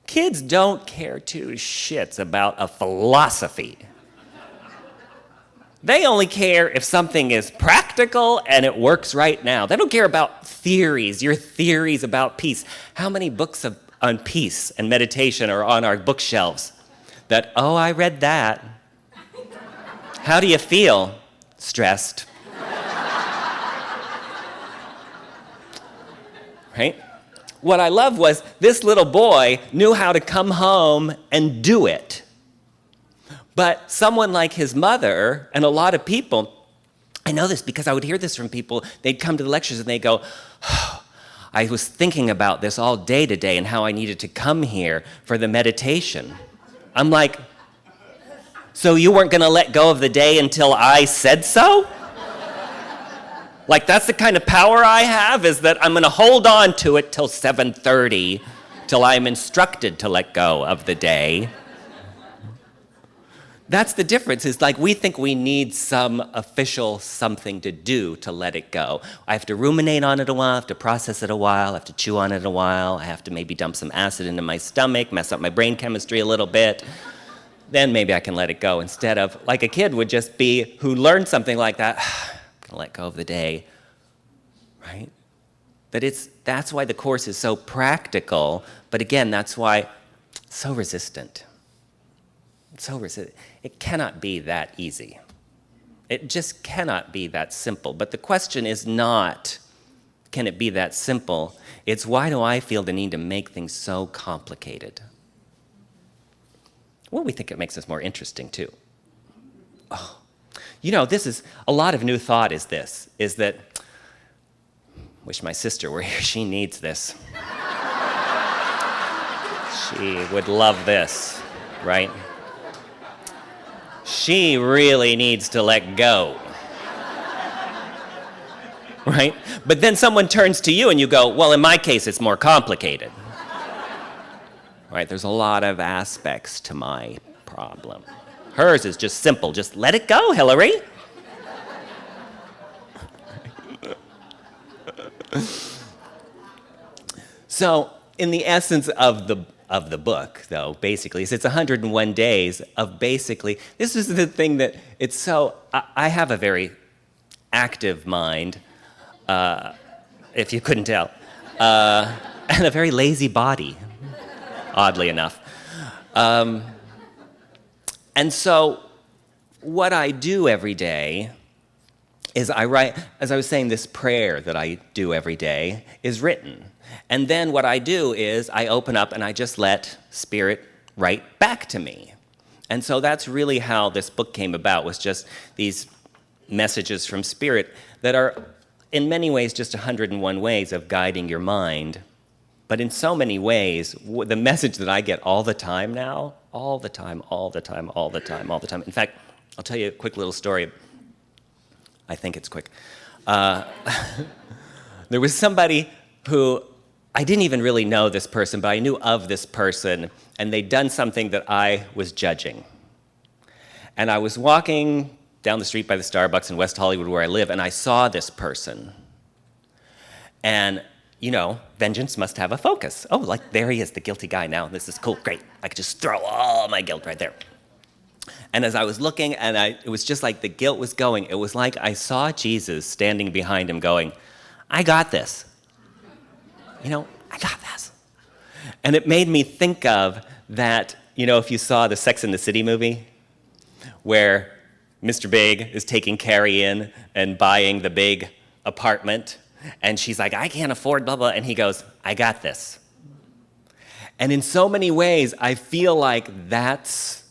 Kids don't care two shits about a philosophy. They only care if something is practical and it works right now. They don't care about theories, your theories about peace. How many books on peace and meditation are on our bookshelves that, oh, I read that. How do you feel? Stressed. Right? What I love was this little boy knew how to come home and do it. But someone like his mother and a lot of people, I know this because I would hear this from people, they'd come to the lectures and they'd go, oh, I was thinking about this all day today and how I needed to come here for the meditation. I'm like, so you weren't going to let go of the day until I said so? Like, that's the kind of power I have, is that I'm going to hold on to it till 7:30, till I'm instructed to let go of the day. That's the difference, is like we think we need some official something to do to let it go. I have to ruminate on it a while, I have to process it a while, I have to chew on it a while, I have to maybe dump some acid into my stomach, mess up my brain chemistry a little bit. Then maybe I can let it go, instead of, like a kid would just be, who learned something like that, I'm gonna let go of the day, right? That's why the Course is so practical, but again, that's why it's so resistant. It cannot be that easy. It just cannot be that simple. But the question is not, can it be that simple? It's, why do I feel the need to make things so complicated? Well, we think it makes us more interesting too. Oh, this is, a lot of new thought is that, wish my sister were here, she needs this. She would love this, right? She really needs to let go. Right? But then someone turns to you and you go, well, in my case, it's more complicated. Right? There's a lot of aspects to my problem. Hers is just simple. Just let it go, Hillary. So, in the essence of the book, though, basically, is it's 101 days of basically, this is the thing that it's so, I have a very active mind, if you couldn't tell, and a very lazy body, oddly enough. And so what I do every day is I write, as I was saying, this prayer that I do every day is written. And then what I do is I open up and I just let Spirit write back to me. And so that's really how this book came about, was just these messages from Spirit that are in many ways just 101 ways of guiding your mind. But in so many ways, the message that I get all the time now, all the time. In fact, I'll tell you a quick little story. I think it's quick. There was somebody who, I didn't even really know this person, but I knew of this person, and they'd done something that I was judging. And I was walking down the street by the Starbucks in West Hollywood where I live, and I saw this person. And, vengeance must have a focus. Oh, like, there he is, the guilty guy now. This is cool, great. I could just throw all my guilt right there. And as I was looking, and it was just like the guilt was going, it was like I saw Jesus standing behind him going, I got this. I got this. And it made me think of that, if you saw the Sex and the City movie, where Mr. Big is taking Carrie in and buying the big apartment, and she's like, I can't afford blah, blah, and he goes, I got this. And in so many ways, I feel like that's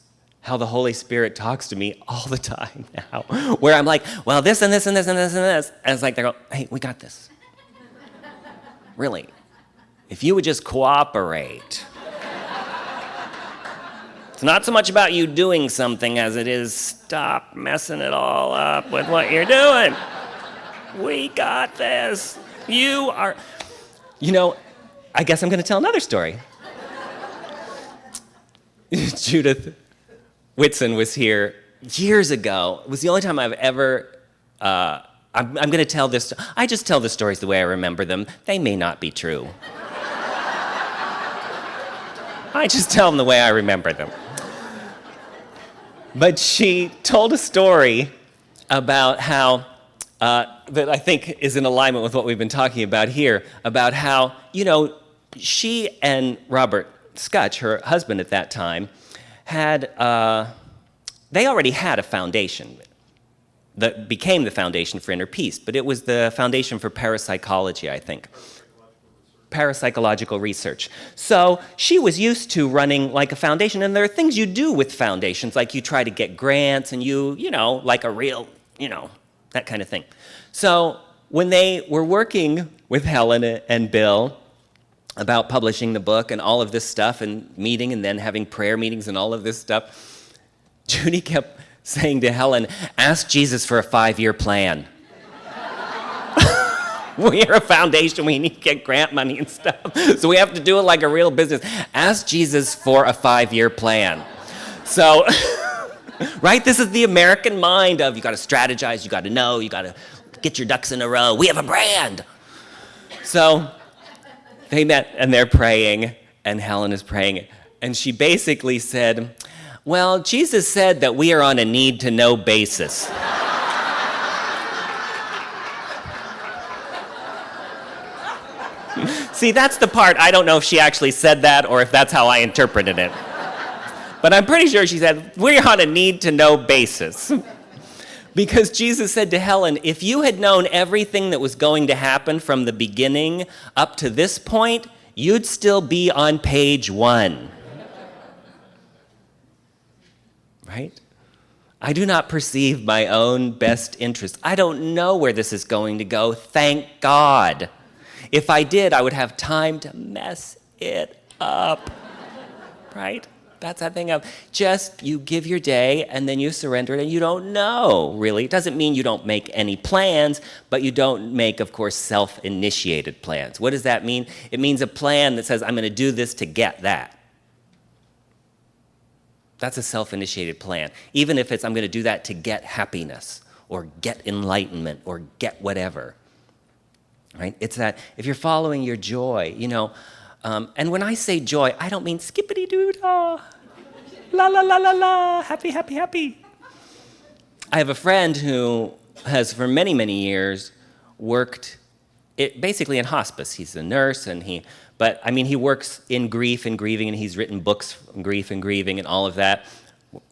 how the Holy Spirit talks to me all the time now, where I'm like, well, this and this and this and this and this, and it's like, they go, hey, we got this. Really. If you would just cooperate. It's not so much about you doing something as it is stop messing it all up with what you're doing. We got this. You are... I guess I'm going to tell another story. Judith Whitson was here years ago. It was the only time I've ever... I'm going to tell this... I just tell the stories the way I remember them. They may not be true. I just tell them the way I remember them. But she told a story about how, that I think is in alignment with what we've been talking about here, about how, she and Robert Scutch, her husband at that time, they already had a foundation that became the Foundation for Inner Peace, but it was the Foundation for Parapsychology, I think. Parapsychological research. So she was used to running like a foundation, and there are things you do with foundations, like you try to get grants and like a real, that kind of thing. So when they were working with Helen and Bill about publishing the book and all of this stuff and meeting and then having prayer meetings and all of this stuff, Judy kept saying to Helen, ask Jesus for a 5-year plan. We're a foundation, we need to get grant money and stuff, so we have to do it like a real business. Ask Jesus for a 5-year plan. So, right, this is the American mind of you gotta strategize, you gotta know, you gotta get your ducks in a row. We have a brand. So they met and they're praying, and Helen is praying, and she basically said, well, Jesus said that we are on a need-to-know basis. See, that's the part, I don't know if she actually said that or if that's how I interpreted it. But I'm pretty sure she said, we're on a need-to-know basis. Because Jesus said to Helen, if you had known everything that was going to happen from the beginning up to this point, you'd still be on page 1. Right? I do not perceive my own best interest. I don't know where this is going to go, thank God. If I did, I would have time to mess it up. Right? That's that thing of just you give your day and then you surrender it and you don't know, really. It doesn't mean you don't make any plans, but you don't make, of course, self-initiated plans. What does that mean? It means a plan that says, I'm going to do this to get that. That's a self-initiated plan. Even if it's, I'm going to do that to get happiness or get enlightenment or get whatever. Right? It's that if you're following your joy, and when I say joy, I don't mean skippity-doo-dah, la la la la la, happy, happy, happy. I have a friend who has for many, many years worked basically in hospice. He's a nurse, he works in grief and grieving, and he's written books on grief and grieving and all of that,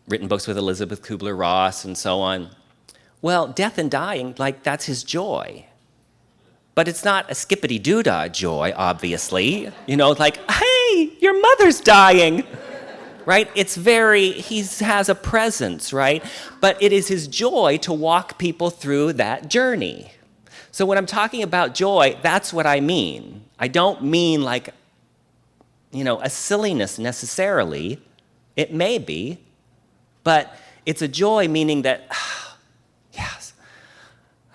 written books with Elizabeth Kubler-Ross and so on. Well, death and dying, that's his joy. But it's not a skippity-doo-dah joy, obviously. Hey, your mother's dying, right? He has a presence, right? But it is his joy to walk people through that journey. So when I'm talking about joy, that's what I mean. I don't mean a silliness necessarily. It may be, but it's a joy meaning that, yes,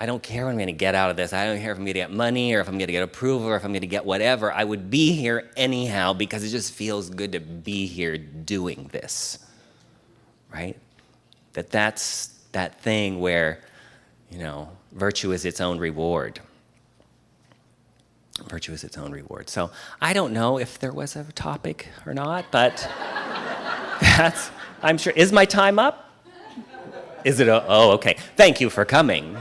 I don't care what I'm going to get out of this. I don't care if I'm going to get money or if I'm going to get approval or if I'm going to get whatever. I would be here anyhow because it just feels good to be here doing this, right? That's that thing where, virtue is its own reward. Virtue is its own reward. So I don't know if there was a topic or not, but I'm sure. Is my time up? Is it? Oh, okay. Thank you for coming.